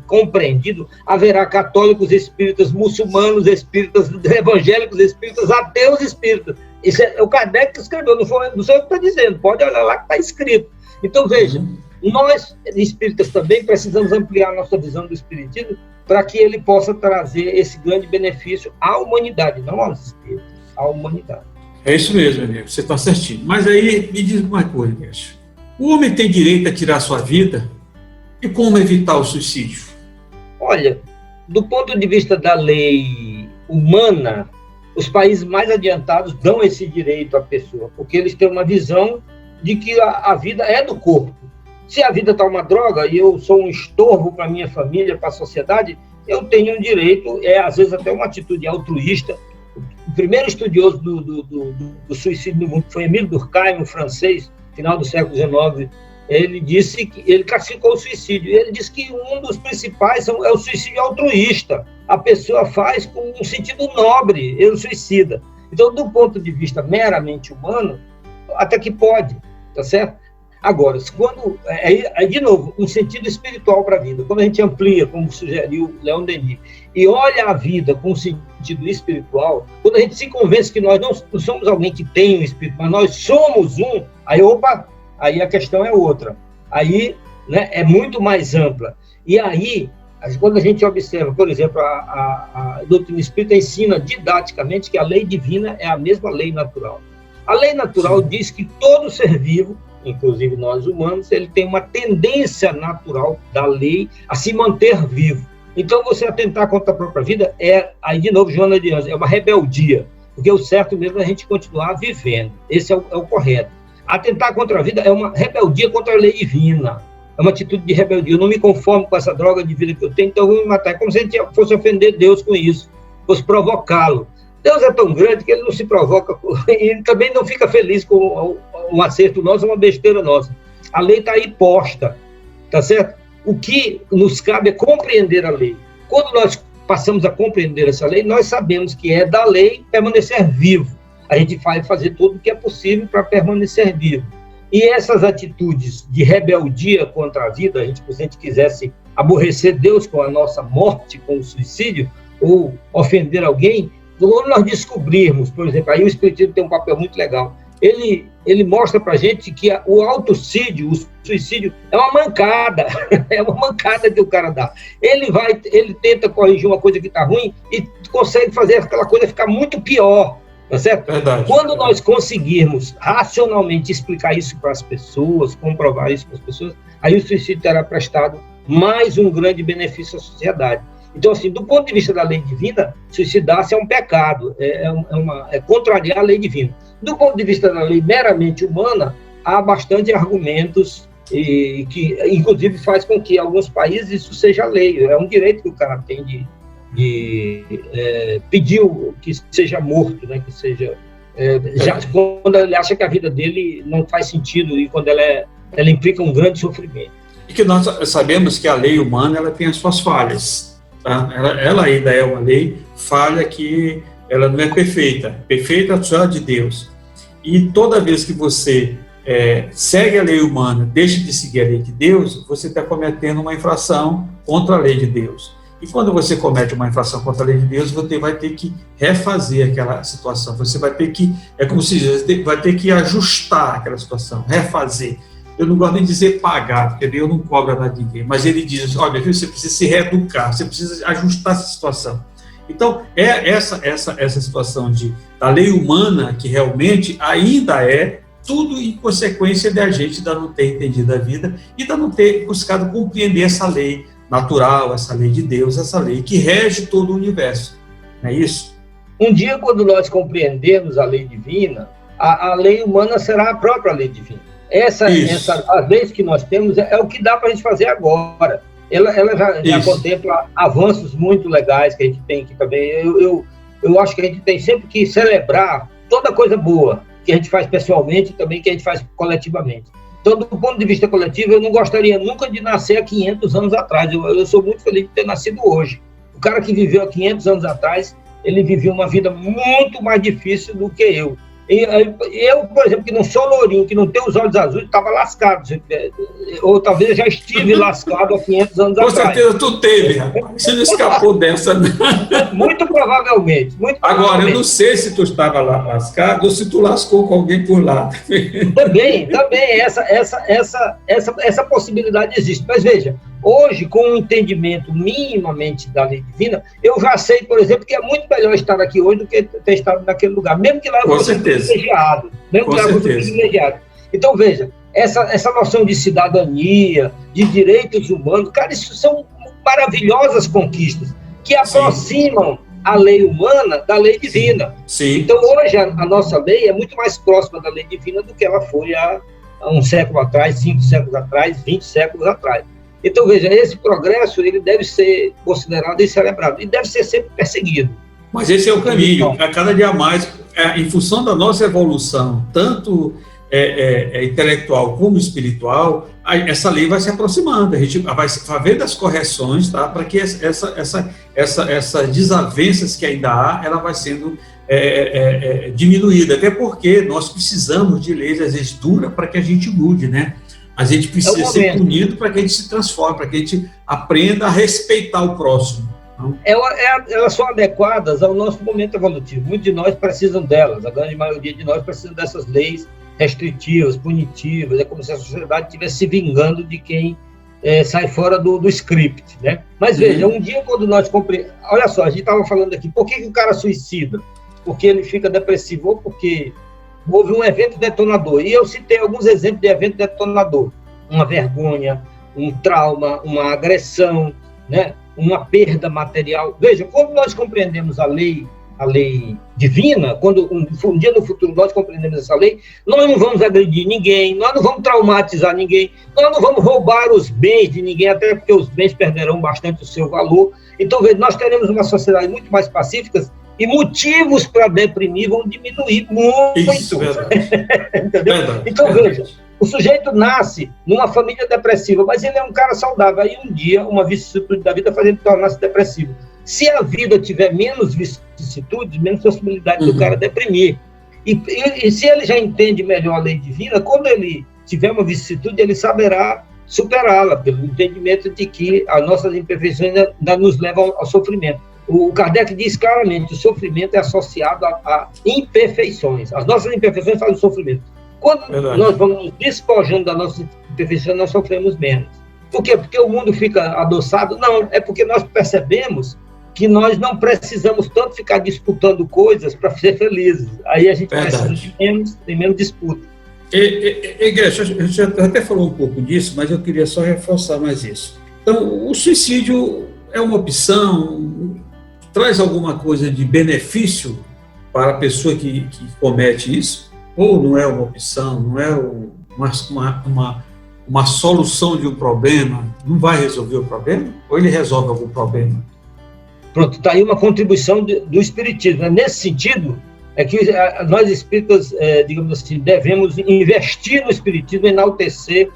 compreendido, haverá católicos espíritas, muçulmanos espíritas, evangélicos espíritas, ateus espíritas. Isso é o Kardec que escreveu, não sou eu que estou dizendo, pode olhar lá que está escrito. Então, veja, nós espíritas também precisamos ampliar a nossa visão do espiritismo para que ele possa trazer esse grande benefício à humanidade, não aos espíritos, à humanidade. É isso mesmo, amigo, você está certinho. Mas aí, me diz uma coisa, Guedes. O homem tem direito a tirar sua vida? E como evitar o suicídio? Olha, do ponto de vista da lei humana, os países mais adiantados dão esse direito à pessoa, porque eles têm uma visão de que a vida é do corpo. Se a vida está uma droga e eu sou um estorvo para a minha família, para a sociedade, eu tenho um direito, às vezes até uma atitude altruísta. O primeiro estudioso do suicídio no mundo foi Émile Durkheim, um francês, final do século XIX. Ele classificou o suicídio. Ele disse que um dos principais é o suicídio altruísta. A pessoa faz com um sentido nobre, ele suicida. Então, do ponto de vista meramente humano, até que pode, tá certo? Agora, quando, de novo, um sentido espiritual para a vida. Quando a gente amplia, como sugeriu Leon Denis, e olha a vida com um sentido espiritual, quando a gente se convence que nós não somos alguém que tem um espírito, mas nós somos um, aí a questão é outra. Aí, né, é muito mais ampla. E aí, quando a gente observa, por exemplo, a doutrina espírita ensina didaticamente que a lei divina é a mesma lei natural. A lei natural diz que todo ser vivo, inclusive nós humanos, ele tem uma tendência natural da lei a se manter vivo. Então, você atentar contra a própria vida aí de novo, Joana de Anjos, é uma rebeldia, porque o certo mesmo é a gente continuar vivendo. Esse é o correto. Atentar contra a vida é uma rebeldia contra a lei divina. É uma atitude de rebeldia. Eu não me conformo com essa droga de vida que eu tenho, então eu vou me matar. É como se a gente fosse ofender Deus com isso, fosse provocá-lo. Deus é tão grande que ele não se provoca, e ele também não fica feliz com um acerto nosso, uma besteira nossa. A lei está aí posta, tá certo? O que nos cabe é compreender a lei. Quando nós passamos a compreender essa lei, nós sabemos que é da lei permanecer vivo. A gente vai fazer tudo o que é possível para permanecer vivo. E essas atitudes de rebeldia contra a vida, se a gente quisesse aborrecer Deus com a nossa morte, com o suicídio, ou ofender alguém, quando nós descobrirmos, por exemplo, aí o Espiritismo tem um papel muito legal, ele mostra para a gente que o autocídio, o suicídio, é uma mancada, é uma mancada que o cara dá. Ele tenta corrigir uma coisa que está ruim e consegue fazer aquela coisa ficar muito pior, tá certo? Verdade. Quando nós conseguirmos racionalmente explicar isso para as pessoas, comprovar isso para as pessoas, aí o suicídio terá prestado mais um grande benefício à sociedade. Então, assim, do ponto de vista da lei divina, suicidar-se é um pecado, é contrariar a lei divina. Do ponto de vista da lei meramente humana, há bastante argumentos e que, inclusive, faz com que em alguns países isso seja lei. É um direito que o cara tem de pedir que seja morto, né? Que seja quando ele acha que a vida dele não faz sentido e quando ela implica um grande sofrimento. E que nós sabemos que a lei humana ela tem as suas falhas. Tá? Ela ainda é uma lei falha que ela não é perfeita. Perfeita só de Deus. E toda vez que você segue a lei humana, deixa de seguir a lei de Deus, você está cometendo uma infração contra a lei de Deus. E quando você comete uma infração contra a lei de Deus, você vai ter que refazer aquela situação. Você vai ter que, como se diz, vai ter que ajustar aquela situação, refazer. Eu não gosto nem de dizer pagar, porque Deus não cobra nada de ninguém, mas ele diz, olha, você precisa se reeducar, você precisa ajustar essa situação. Então, essa situação da lei humana, que realmente ainda é tudo em consequência de a gente ainda não ter entendido a vida e ainda não ter buscado compreender essa lei natural, essa lei de Deus, essa lei que rege todo o universo. Não é isso? Um dia, quando nós compreendermos a lei divina, a lei humana será a própria lei divina. As leis que nós temos é o que dá para a gente fazer agora. Ela já contempla avanços muito legais que a gente tem aqui também. Eu acho que a gente tem sempre que celebrar toda coisa boa que a gente faz pessoalmente e também que a gente faz coletivamente. Então, do ponto de vista coletivo, eu não gostaria nunca de nascer há 500 anos atrás. Eu sou muito feliz de ter nascido hoje. O cara que viveu há 500 anos atrás, ele vivia uma vida muito mais difícil do que eu. Eu, por exemplo, que não sou lourinho, que não tenho os olhos azuis, estava lascado. Ou talvez eu já estive lascado há 500 anos atrás. Com certeza tu teve, você não escapou dessa. Muito provavelmente. Agora, eu não sei se tu estava lascado ou se tu lascou com alguém por lá. Também, essa possibilidade existe. Mas veja, hoje, com um entendimento minimamente da lei divina, eu já sei, por exemplo, que é muito melhor estar aqui hoje do que ter estado naquele lugar, mesmo que lá eu fosse privilegiado. Então, veja, essa noção de cidadania, de direitos humanos, cara, isso são maravilhosas conquistas que aproximam a lei humana da lei divina. Sim. Então, hoje, a nossa lei é muito mais próxima da lei divina do que ela foi há um século atrás, 5 séculos atrás, 20 séculos atrás. Então, veja, esse progresso ele deve ser considerado e celebrado, e deve ser sempre perseguido. Mas esse é o caminho, a cada dia mais, em função da nossa evolução, tanto intelectual como espiritual, essa lei vai se aproximando, a gente vai vendo as correções, tá? Para que essas desavenças que ainda há, ela vai sendo diminuída, até porque nós precisamos de leis, às vezes, duras para que a gente mude, né? A gente precisa ser punido para que a gente se transforme, para que a gente aprenda a respeitar o próximo. Elas são adequadas ao nosso momento evolutivo. Muitos de nós precisam delas, a grande maioria de nós precisa dessas leis restritivas, punitivas. É como se a sociedade estivesse se vingando de quem sai fora do script, né? Mas veja, um dia quando nós compreendemos... Olha só, a gente estava falando aqui, por que o cara suicida? Porque ele fica depressivo ou porque houve um evento detonador. E eu citei alguns exemplos de evento detonador. Uma vergonha, um trauma, uma agressão, né? Uma perda material. Veja, quando nós compreendemos a lei divina, quando um dia no futuro nós compreendemos essa lei, nós não vamos agredir ninguém, nós não vamos traumatizar ninguém, nós não vamos roubar os bens de ninguém, até porque os bens perderão bastante o seu valor. Então, veja, nós teremos uma sociedade muito mais pacífica e motivos para deprimir vão diminuir muito. Isso, verdade. Entendeu? Verdade, então, verdade. Veja, o sujeito nasce numa família depressiva, mas ele é um cara saudável. Aí um dia, uma vicissitude da vida faz ele tornar-se depressivo. Se a vida tiver menos vicissitudes, menos possibilidade do cara deprimir. E se ele já entende melhor a lei divina, quando ele tiver uma vicissitude, ele saberá superá-la, pelo entendimento de que as nossas imperfeições ainda nos levam ao sofrimento. O Kardec diz claramente, o sofrimento é associado a imperfeições. As nossas imperfeições fazem sofrimento. Quando nós vamos nos despojando da nossa imperfeição, nós sofremos menos. Por quê? Porque o mundo fica adoçado? Não, é porque nós percebemos que nós não precisamos tanto ficar disputando coisas para ser felizes. Aí a gente precisa de menos disputa. Igreja, a gente até falou um pouco disso, mas eu queria só reforçar mais isso. Então, o suicídio é uma opção, traz alguma coisa de benefício para a pessoa que comete isso? Ou não é uma opção, não é uma solução de um problema? Não vai resolver o problema? Ou ele resolve algum problema? Pronto, está aí uma contribuição do Espiritismo. Nesse sentido, é que nós espíritas, digamos assim, devemos investir no Espiritismo, enaltecer,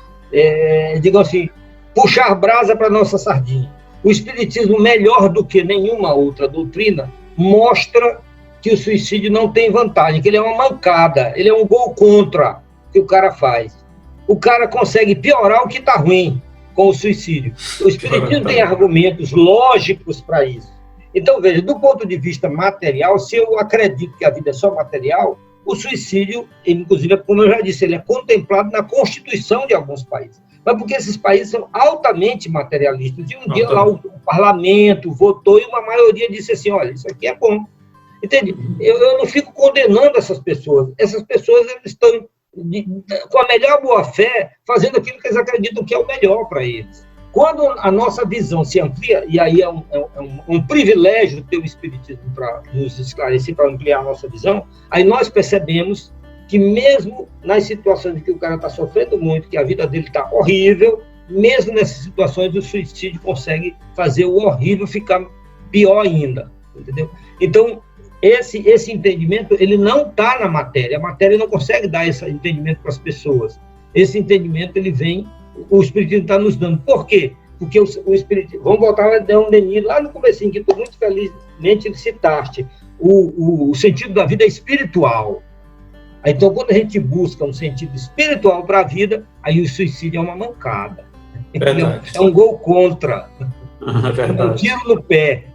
digamos assim, puxar brasa para a nossa sardinha. O Espiritismo, melhor do que nenhuma outra doutrina, mostra que o suicídio não tem vantagem, que ele é uma mancada, ele é um gol contra que o cara faz. O cara consegue piorar o que está ruim com o suicídio. O Espiritismo tem argumentos lógicos para isso. Então, veja, do ponto de vista material, se eu acredito que a vida é só material, o suicídio, inclusive, como eu já disse, ele é contemplado na Constituição de alguns países. Mas porque esses países são altamente materialistas. E um dia lá o parlamento votou e uma maioria disse assim, olha, isso aqui é bom. Entende? Eu não fico condenando essas pessoas. Essas pessoas elas estão, com a melhor boa-fé, fazendo aquilo que eles acreditam que é o melhor para eles. Quando a nossa visão se amplia, e aí é um privilégio ter o Espiritismo para nos esclarecer, para ampliar a nossa visão, aí nós percebemos que mesmo nas situações em que o cara está sofrendo muito, que a vida dele está horrível, mesmo nessas situações o suicídio consegue fazer o horrível ficar pior ainda, entendeu? Então, esse entendimento, ele não está na matéria, a matéria não consegue dar esse entendimento para as pessoas. Esse entendimento, ele vem, o Espiritismo está nos dando. Por quê? porque o espiritismo... Vamos voltar a Leon Denis, lá no comecinho, que estou muito felizmente ele citaste. O sentido da vida é espiritual. Então, quando a gente busca um sentido espiritual para a vida, aí o suicídio é uma mancada. É um gol contra. É um tiro no pé.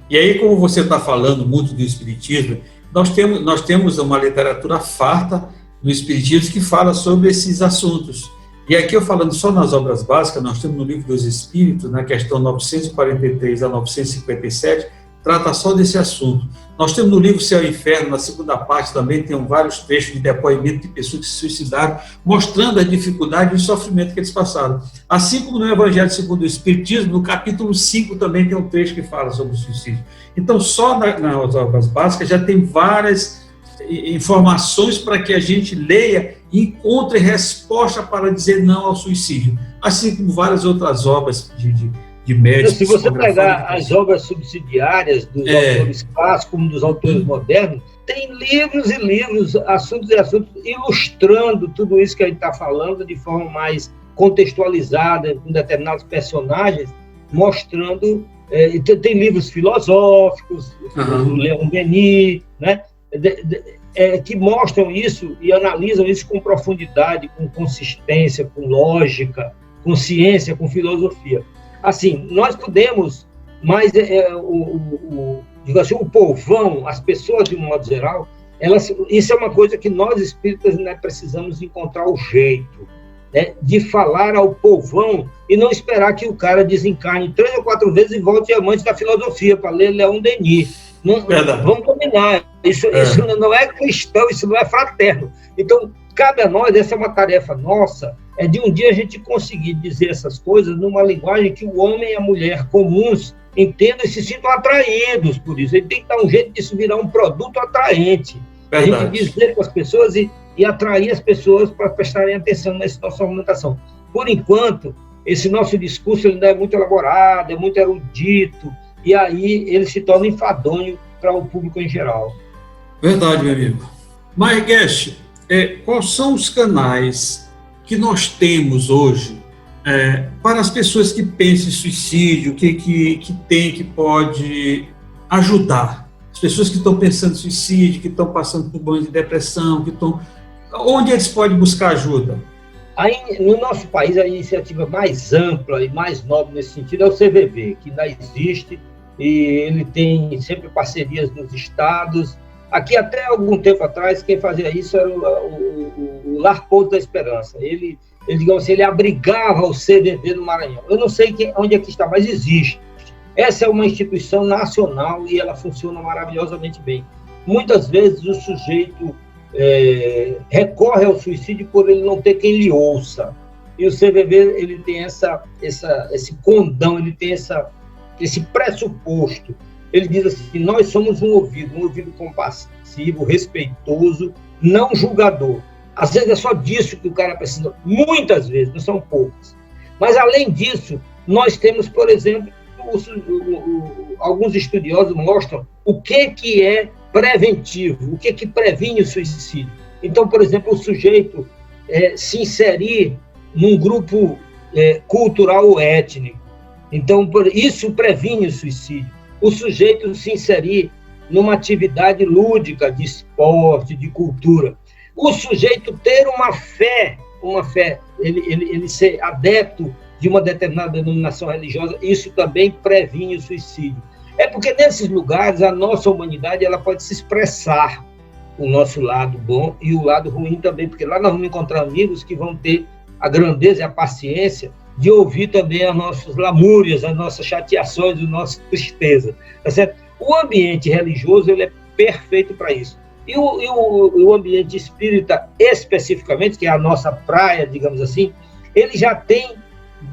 E aí, como você está falando muito do espiritismo, nós temos uma literatura farta no espiritismo que fala sobre esses assuntos. E aqui, eu falando só nas obras básicas, nós temos no Livro dos Espíritos, na questão 943 a 957, trata só desse assunto. Nós temos no livro Céu e Inferno, na segunda parte também, tem vários trechos de depoimento de pessoas que se suicidaram, mostrando a dificuldade e o sofrimento que eles passaram. Assim como no Evangelho segundo o Espiritismo, no capítulo 5 também tem um trecho que fala sobre o suicídio. Então, só nas obras básicas já tem várias informações para que a gente leia e encontre resposta para dizer não ao suicídio. Assim como várias outras obras de médicos. Se você pegar as obras subsidiárias dos autores clássicos, como dos autores modernos, tem livros e livros, assuntos e assuntos, ilustrando tudo isso que a gente está falando de forma mais contextualizada, com determinados personagens, mostrando... tem livros filosóficos, do Leon Denis, né? Que mostram isso e analisam isso com profundidade, com consistência, com lógica, com ciência, com filosofia. Assim, nós podemos, mas digo assim, o povão, as pessoas de um modo geral, isso é uma coisa que nós espíritas, né, precisamos encontrar o jeito, né, de falar ao povão e não esperar que o cara desencarne 3 ou 4 vezes e volte amante da filosofia para ler Leon Denis. Não, vamos combinar, isso não é cristão, isso não é fraterno. Então, cabe a nós, essa é uma tarefa nossa, é de um dia a gente conseguir dizer essas coisas numa linguagem que o homem e a mulher comuns entendam e se sintam atraídos por isso. Ele tem que dar um jeito disso virar um produto atraente. Verdade. A gente dizer com as pessoas e atrair as pessoas para prestarem atenção nessa nossa argumentação. Por enquanto, esse nosso discurso ainda é muito elaborado, é muito erudito, e aí ele se torna enfadonho para o público em geral. Verdade, meu amigo. Mahesh, quais são os canais que nós temos hoje para as pessoas que pensam em suicídio, que pode ajudar? As pessoas que estão pensando em suicídio, que estão passando por banhos de depressão, onde eles podem buscar ajuda? Aí, no nosso país, a iniciativa mais ampla e mais nobre nesse sentido é o CVV, que ainda existe, e ele tem sempre parcerias nos estados. Aqui, até algum tempo atrás, quem fazia isso era o Lar Pouso da Esperança. Ele, digamos assim, ele abrigava o CVV no Maranhão. Eu não sei onde é que está, mas existe. Essa é uma instituição nacional e ela funciona maravilhosamente bem. Muitas vezes o sujeito recorre ao suicídio por ele não ter quem lhe ouça. E o CVV ele tem esse condão, ele tem esse pressuposto. Ele diz assim: nós somos um ouvido compassivo, respeitoso, não julgador. Às vezes é só disso que o cara precisa, muitas vezes, não são poucas. Mas, além disso, nós temos, por exemplo, alguns estudiosos mostram o que é preventivo, o que previne o suicídio. Então, por exemplo, o sujeito se inserir num grupo cultural ou étnico. Então, isso previne o suicídio. O sujeito se inserir numa atividade lúdica, de esporte, de cultura. O sujeito ter uma fé, ele ser adepto de uma determinada denominação religiosa, isso também previne o suicídio. É porque nesses lugares a nossa humanidade ela pode se expressar, o nosso lado bom e o lado ruim também, porque lá nós vamos encontrar amigos que vão ter a grandeza e a paciência de ouvir também as nossas lamúrias, as nossas chateações, a nossa tristeza, tá certo? O ambiente religioso ele é perfeito para isso. E o ambiente espírita, especificamente, que é a nossa praia, digamos assim, ele já tem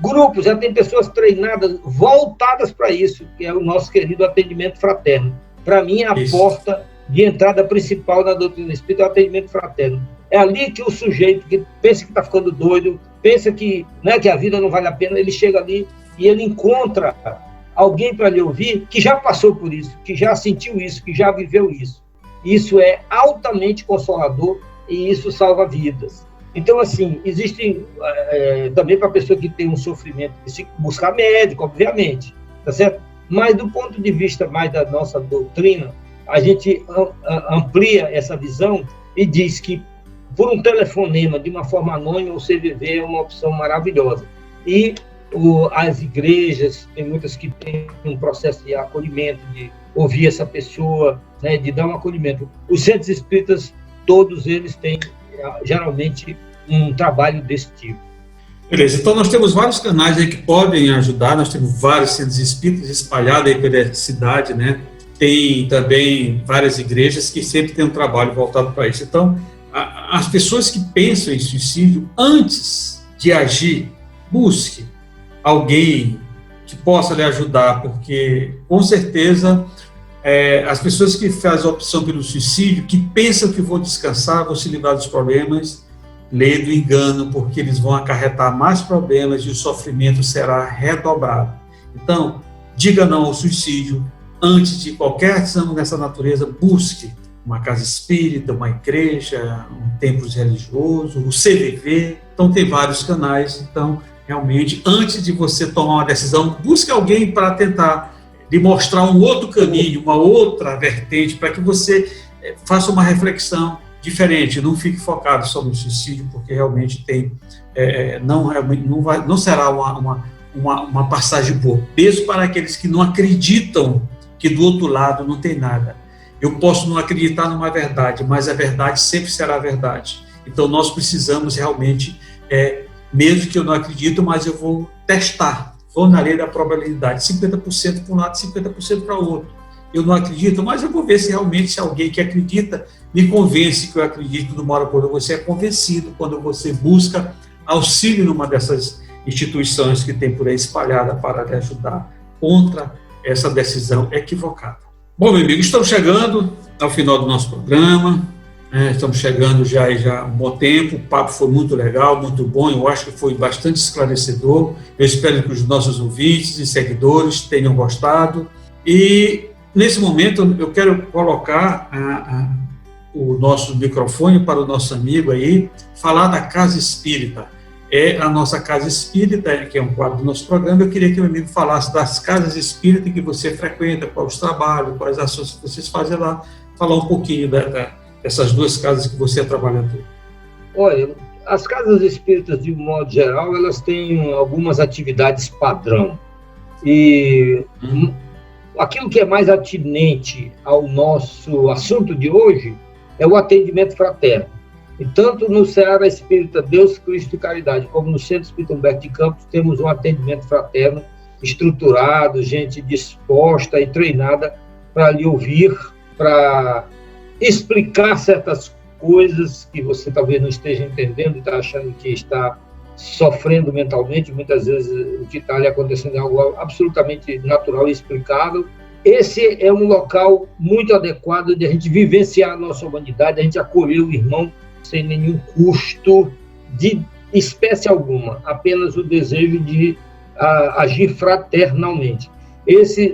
grupos, já tem pessoas treinadas, voltadas para isso, que é o nosso querido atendimento fraterno. Para mim, a porta de entrada principal na doutrina espírita é o atendimento fraterno. É ali que o sujeito que pensa que está ficando doido, pensa que a vida não vale a pena, ele chega ali e ele encontra alguém para lhe ouvir que já passou por isso, que já sentiu isso, que já viveu isso. Isso é altamente consolador e isso salva vidas. Então, assim, existe também para a pessoa que tem um sofrimento, buscar médico, obviamente, tá certo? Mas do ponto de vista mais da nossa doutrina, a gente amplia essa visão e diz que por um telefonema, de uma forma anônima, o CVV é uma opção maravilhosa. E as igrejas, tem muitas que têm um processo de acolhimento, de ouvir essa pessoa, né, de dar um acolhimento. Os centros espíritas, todos eles têm, geralmente, um trabalho desse tipo. Beleza, então nós temos vários canais aí que podem ajudar, nós temos vários centros espíritas espalhados aí pela cidade, né? Tem também várias igrejas que sempre têm um trabalho voltado para isso. Então, as pessoas que pensam em suicídio, antes de agir, busque alguém que possa lhe ajudar, porque, com certeza, as pessoas que fazem a opção pelo suicídio, que pensam que vão descansar, vão se livrar dos problemas, lê do engano, porque eles vão acarretar mais problemas e o sofrimento será redobrado. Então, diga não ao suicídio. Antes de qualquer ação dessa natureza, busque uma casa espírita, uma igreja, um templo religioso, o CVV. Então, tem vários canais. Então, realmente, antes de você tomar uma decisão, busque alguém para tentar lhe mostrar um outro caminho, uma outra vertente, para que você faça uma reflexão diferente, não fique focado só no suicídio, porque realmente não será uma passagem boa, mesmo para aqueles que não acreditam que do outro lado não tem nada. Eu posso não acreditar numa verdade, mas a verdade sempre será a verdade. Então nós precisamos realmente, mesmo que eu não acredito, mas eu vou testar, vou na lei da probabilidade, 50% para um lado, 50% para o outro. Eu não acredito, mas eu vou ver se realmente alguém que acredita me convence que eu acredito. Numa hora quando você é convencido, quando você busca auxílio numa dessas instituições que tem por aí espalhada para lhe ajudar contra essa decisão equivocada. Bom, meu amigo, estamos chegando ao final do nosso programa, estamos chegando já há um bom tempo, o papo foi muito legal, muito bom, eu acho que foi bastante esclarecedor, eu espero que os nossos ouvintes e seguidores tenham gostado, e nesse momento eu quero colocar o nosso microfone para o nosso amigo aí, falar da Casa Espírita. É a nossa Casa Espírita, que é um quadro do nosso programa. Eu queria que o meu amigo falasse das casas espíritas que você frequenta, quais os trabalhos, quais as ações que vocês fazem lá, falar um pouquinho dessas duas casas que você é trabalhador. Olha, as casas espíritas, de um modo geral, elas têm algumas atividades padrão. E aquilo que é mais atinente ao nosso assunto de hoje é o atendimento fraterno. E tanto no Seara Espírita Deus, Cristo e Caridade, como no Centro Espírita Humberto de Campos, temos um atendimento fraterno estruturado, gente disposta e treinada para lhe ouvir, para explicar certas coisas que você talvez não esteja entendendo e está achando que está sofrendo mentalmente. Muitas vezes o que está lhe acontecendo é algo absolutamente natural e explicável. Esse é um local muito adequado de a gente vivenciar a nossa humanidade, a gente acolher o irmão sem nenhum custo de espécie alguma, apenas o desejo de agir fraternalmente.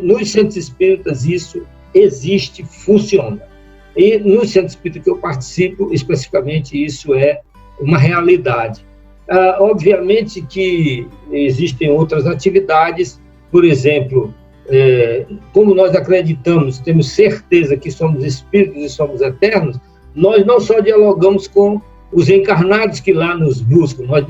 Nos centros espíritas isso existe, funciona. E no centro espírita que eu participo, especificamente, isso é uma realidade. Obviamente que existem outras atividades, por exemplo, como nós acreditamos, temos certeza que somos espíritos e somos eternos, nós não só dialogamos com os encarnados que lá nos buscam, nós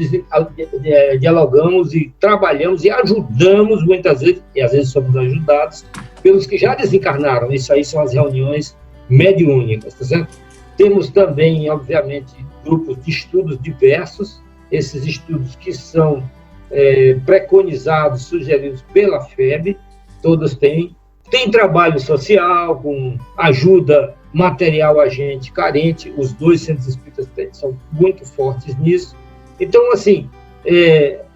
dialogamos e trabalhamos e ajudamos muitas vezes, e às vezes somos ajudados, pelos que já desencarnaram. Isso aí são as reuniões mediúnicas, tá certo? Temos também, obviamente, grupos de estudos diversos, esses estudos que são preconizados, sugeridos pela FEB, todos têm. Tem trabalho social, com ajuda material a gente carente, os dois centros espíritas são muito fortes nisso. Então, assim,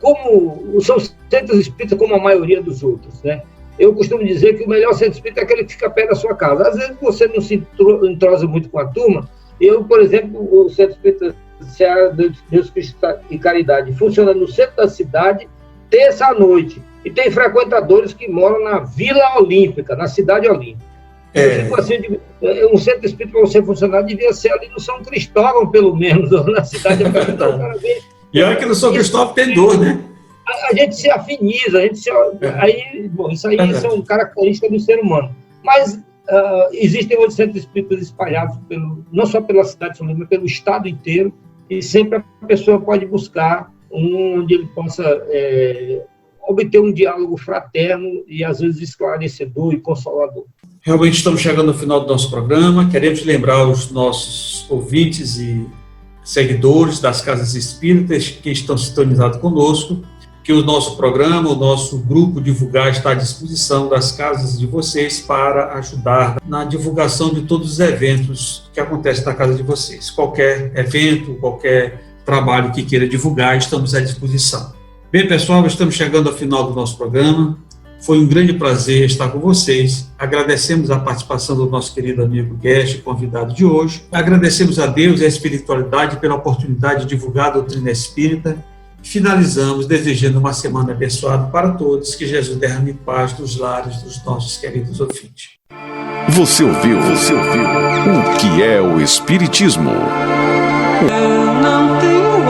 como são centros espíritas como a maioria dos outros, né? Eu costumo dizer que o melhor centro espírita é aquele que fica perto da sua casa. Às vezes você não se entrosa muito com a turma. Eu, por exemplo, o centro espírita Seara Deus, Cristo e Caridade funciona no centro da cidade, terça à noite. E tem frequentadores que moram na Vila Olímpica, na Cidade Olímpica. Tipo assim, um centro espírita para você funcionar devia ser ali no São Cristóvão, pelo menos, na cidade de E olha que no São Cristóvão tem dor, né? A gente se afiniza, aí, bom, isso aí são características do ser humano. Mas existem outros centros espíritas espalhados, não só pela cidade de São Luís, mas pelo estado inteiro, e sempre a pessoa pode buscar onde ele possa obter um diálogo fraterno e, às vezes, esclarecedor e consolador. Realmente estamos chegando ao final do nosso programa. Queremos lembrar os nossos ouvintes e seguidores das casas espíritas que estão sintonizados conosco que o nosso programa, o nosso grupo Divulgar está à disposição das casas de vocês para ajudar na divulgação de todos os eventos que acontecem na casa de vocês. Qualquer evento, qualquer trabalho que queira divulgar, estamos à disposição. Bem, pessoal, estamos chegando ao final do nosso programa. Foi um grande prazer estar com vocês. Agradecemos a participação do nosso querido amigo Guest, convidado de hoje. Agradecemos a Deus e a espiritualidade pela oportunidade de divulgar a doutrina espírita. Finalizamos desejando uma semana abençoada para todos, que Jesus derrame paz nos lares dos nossos queridos ouvintes. Você ouviu o que é o Espiritismo? Eu não tenho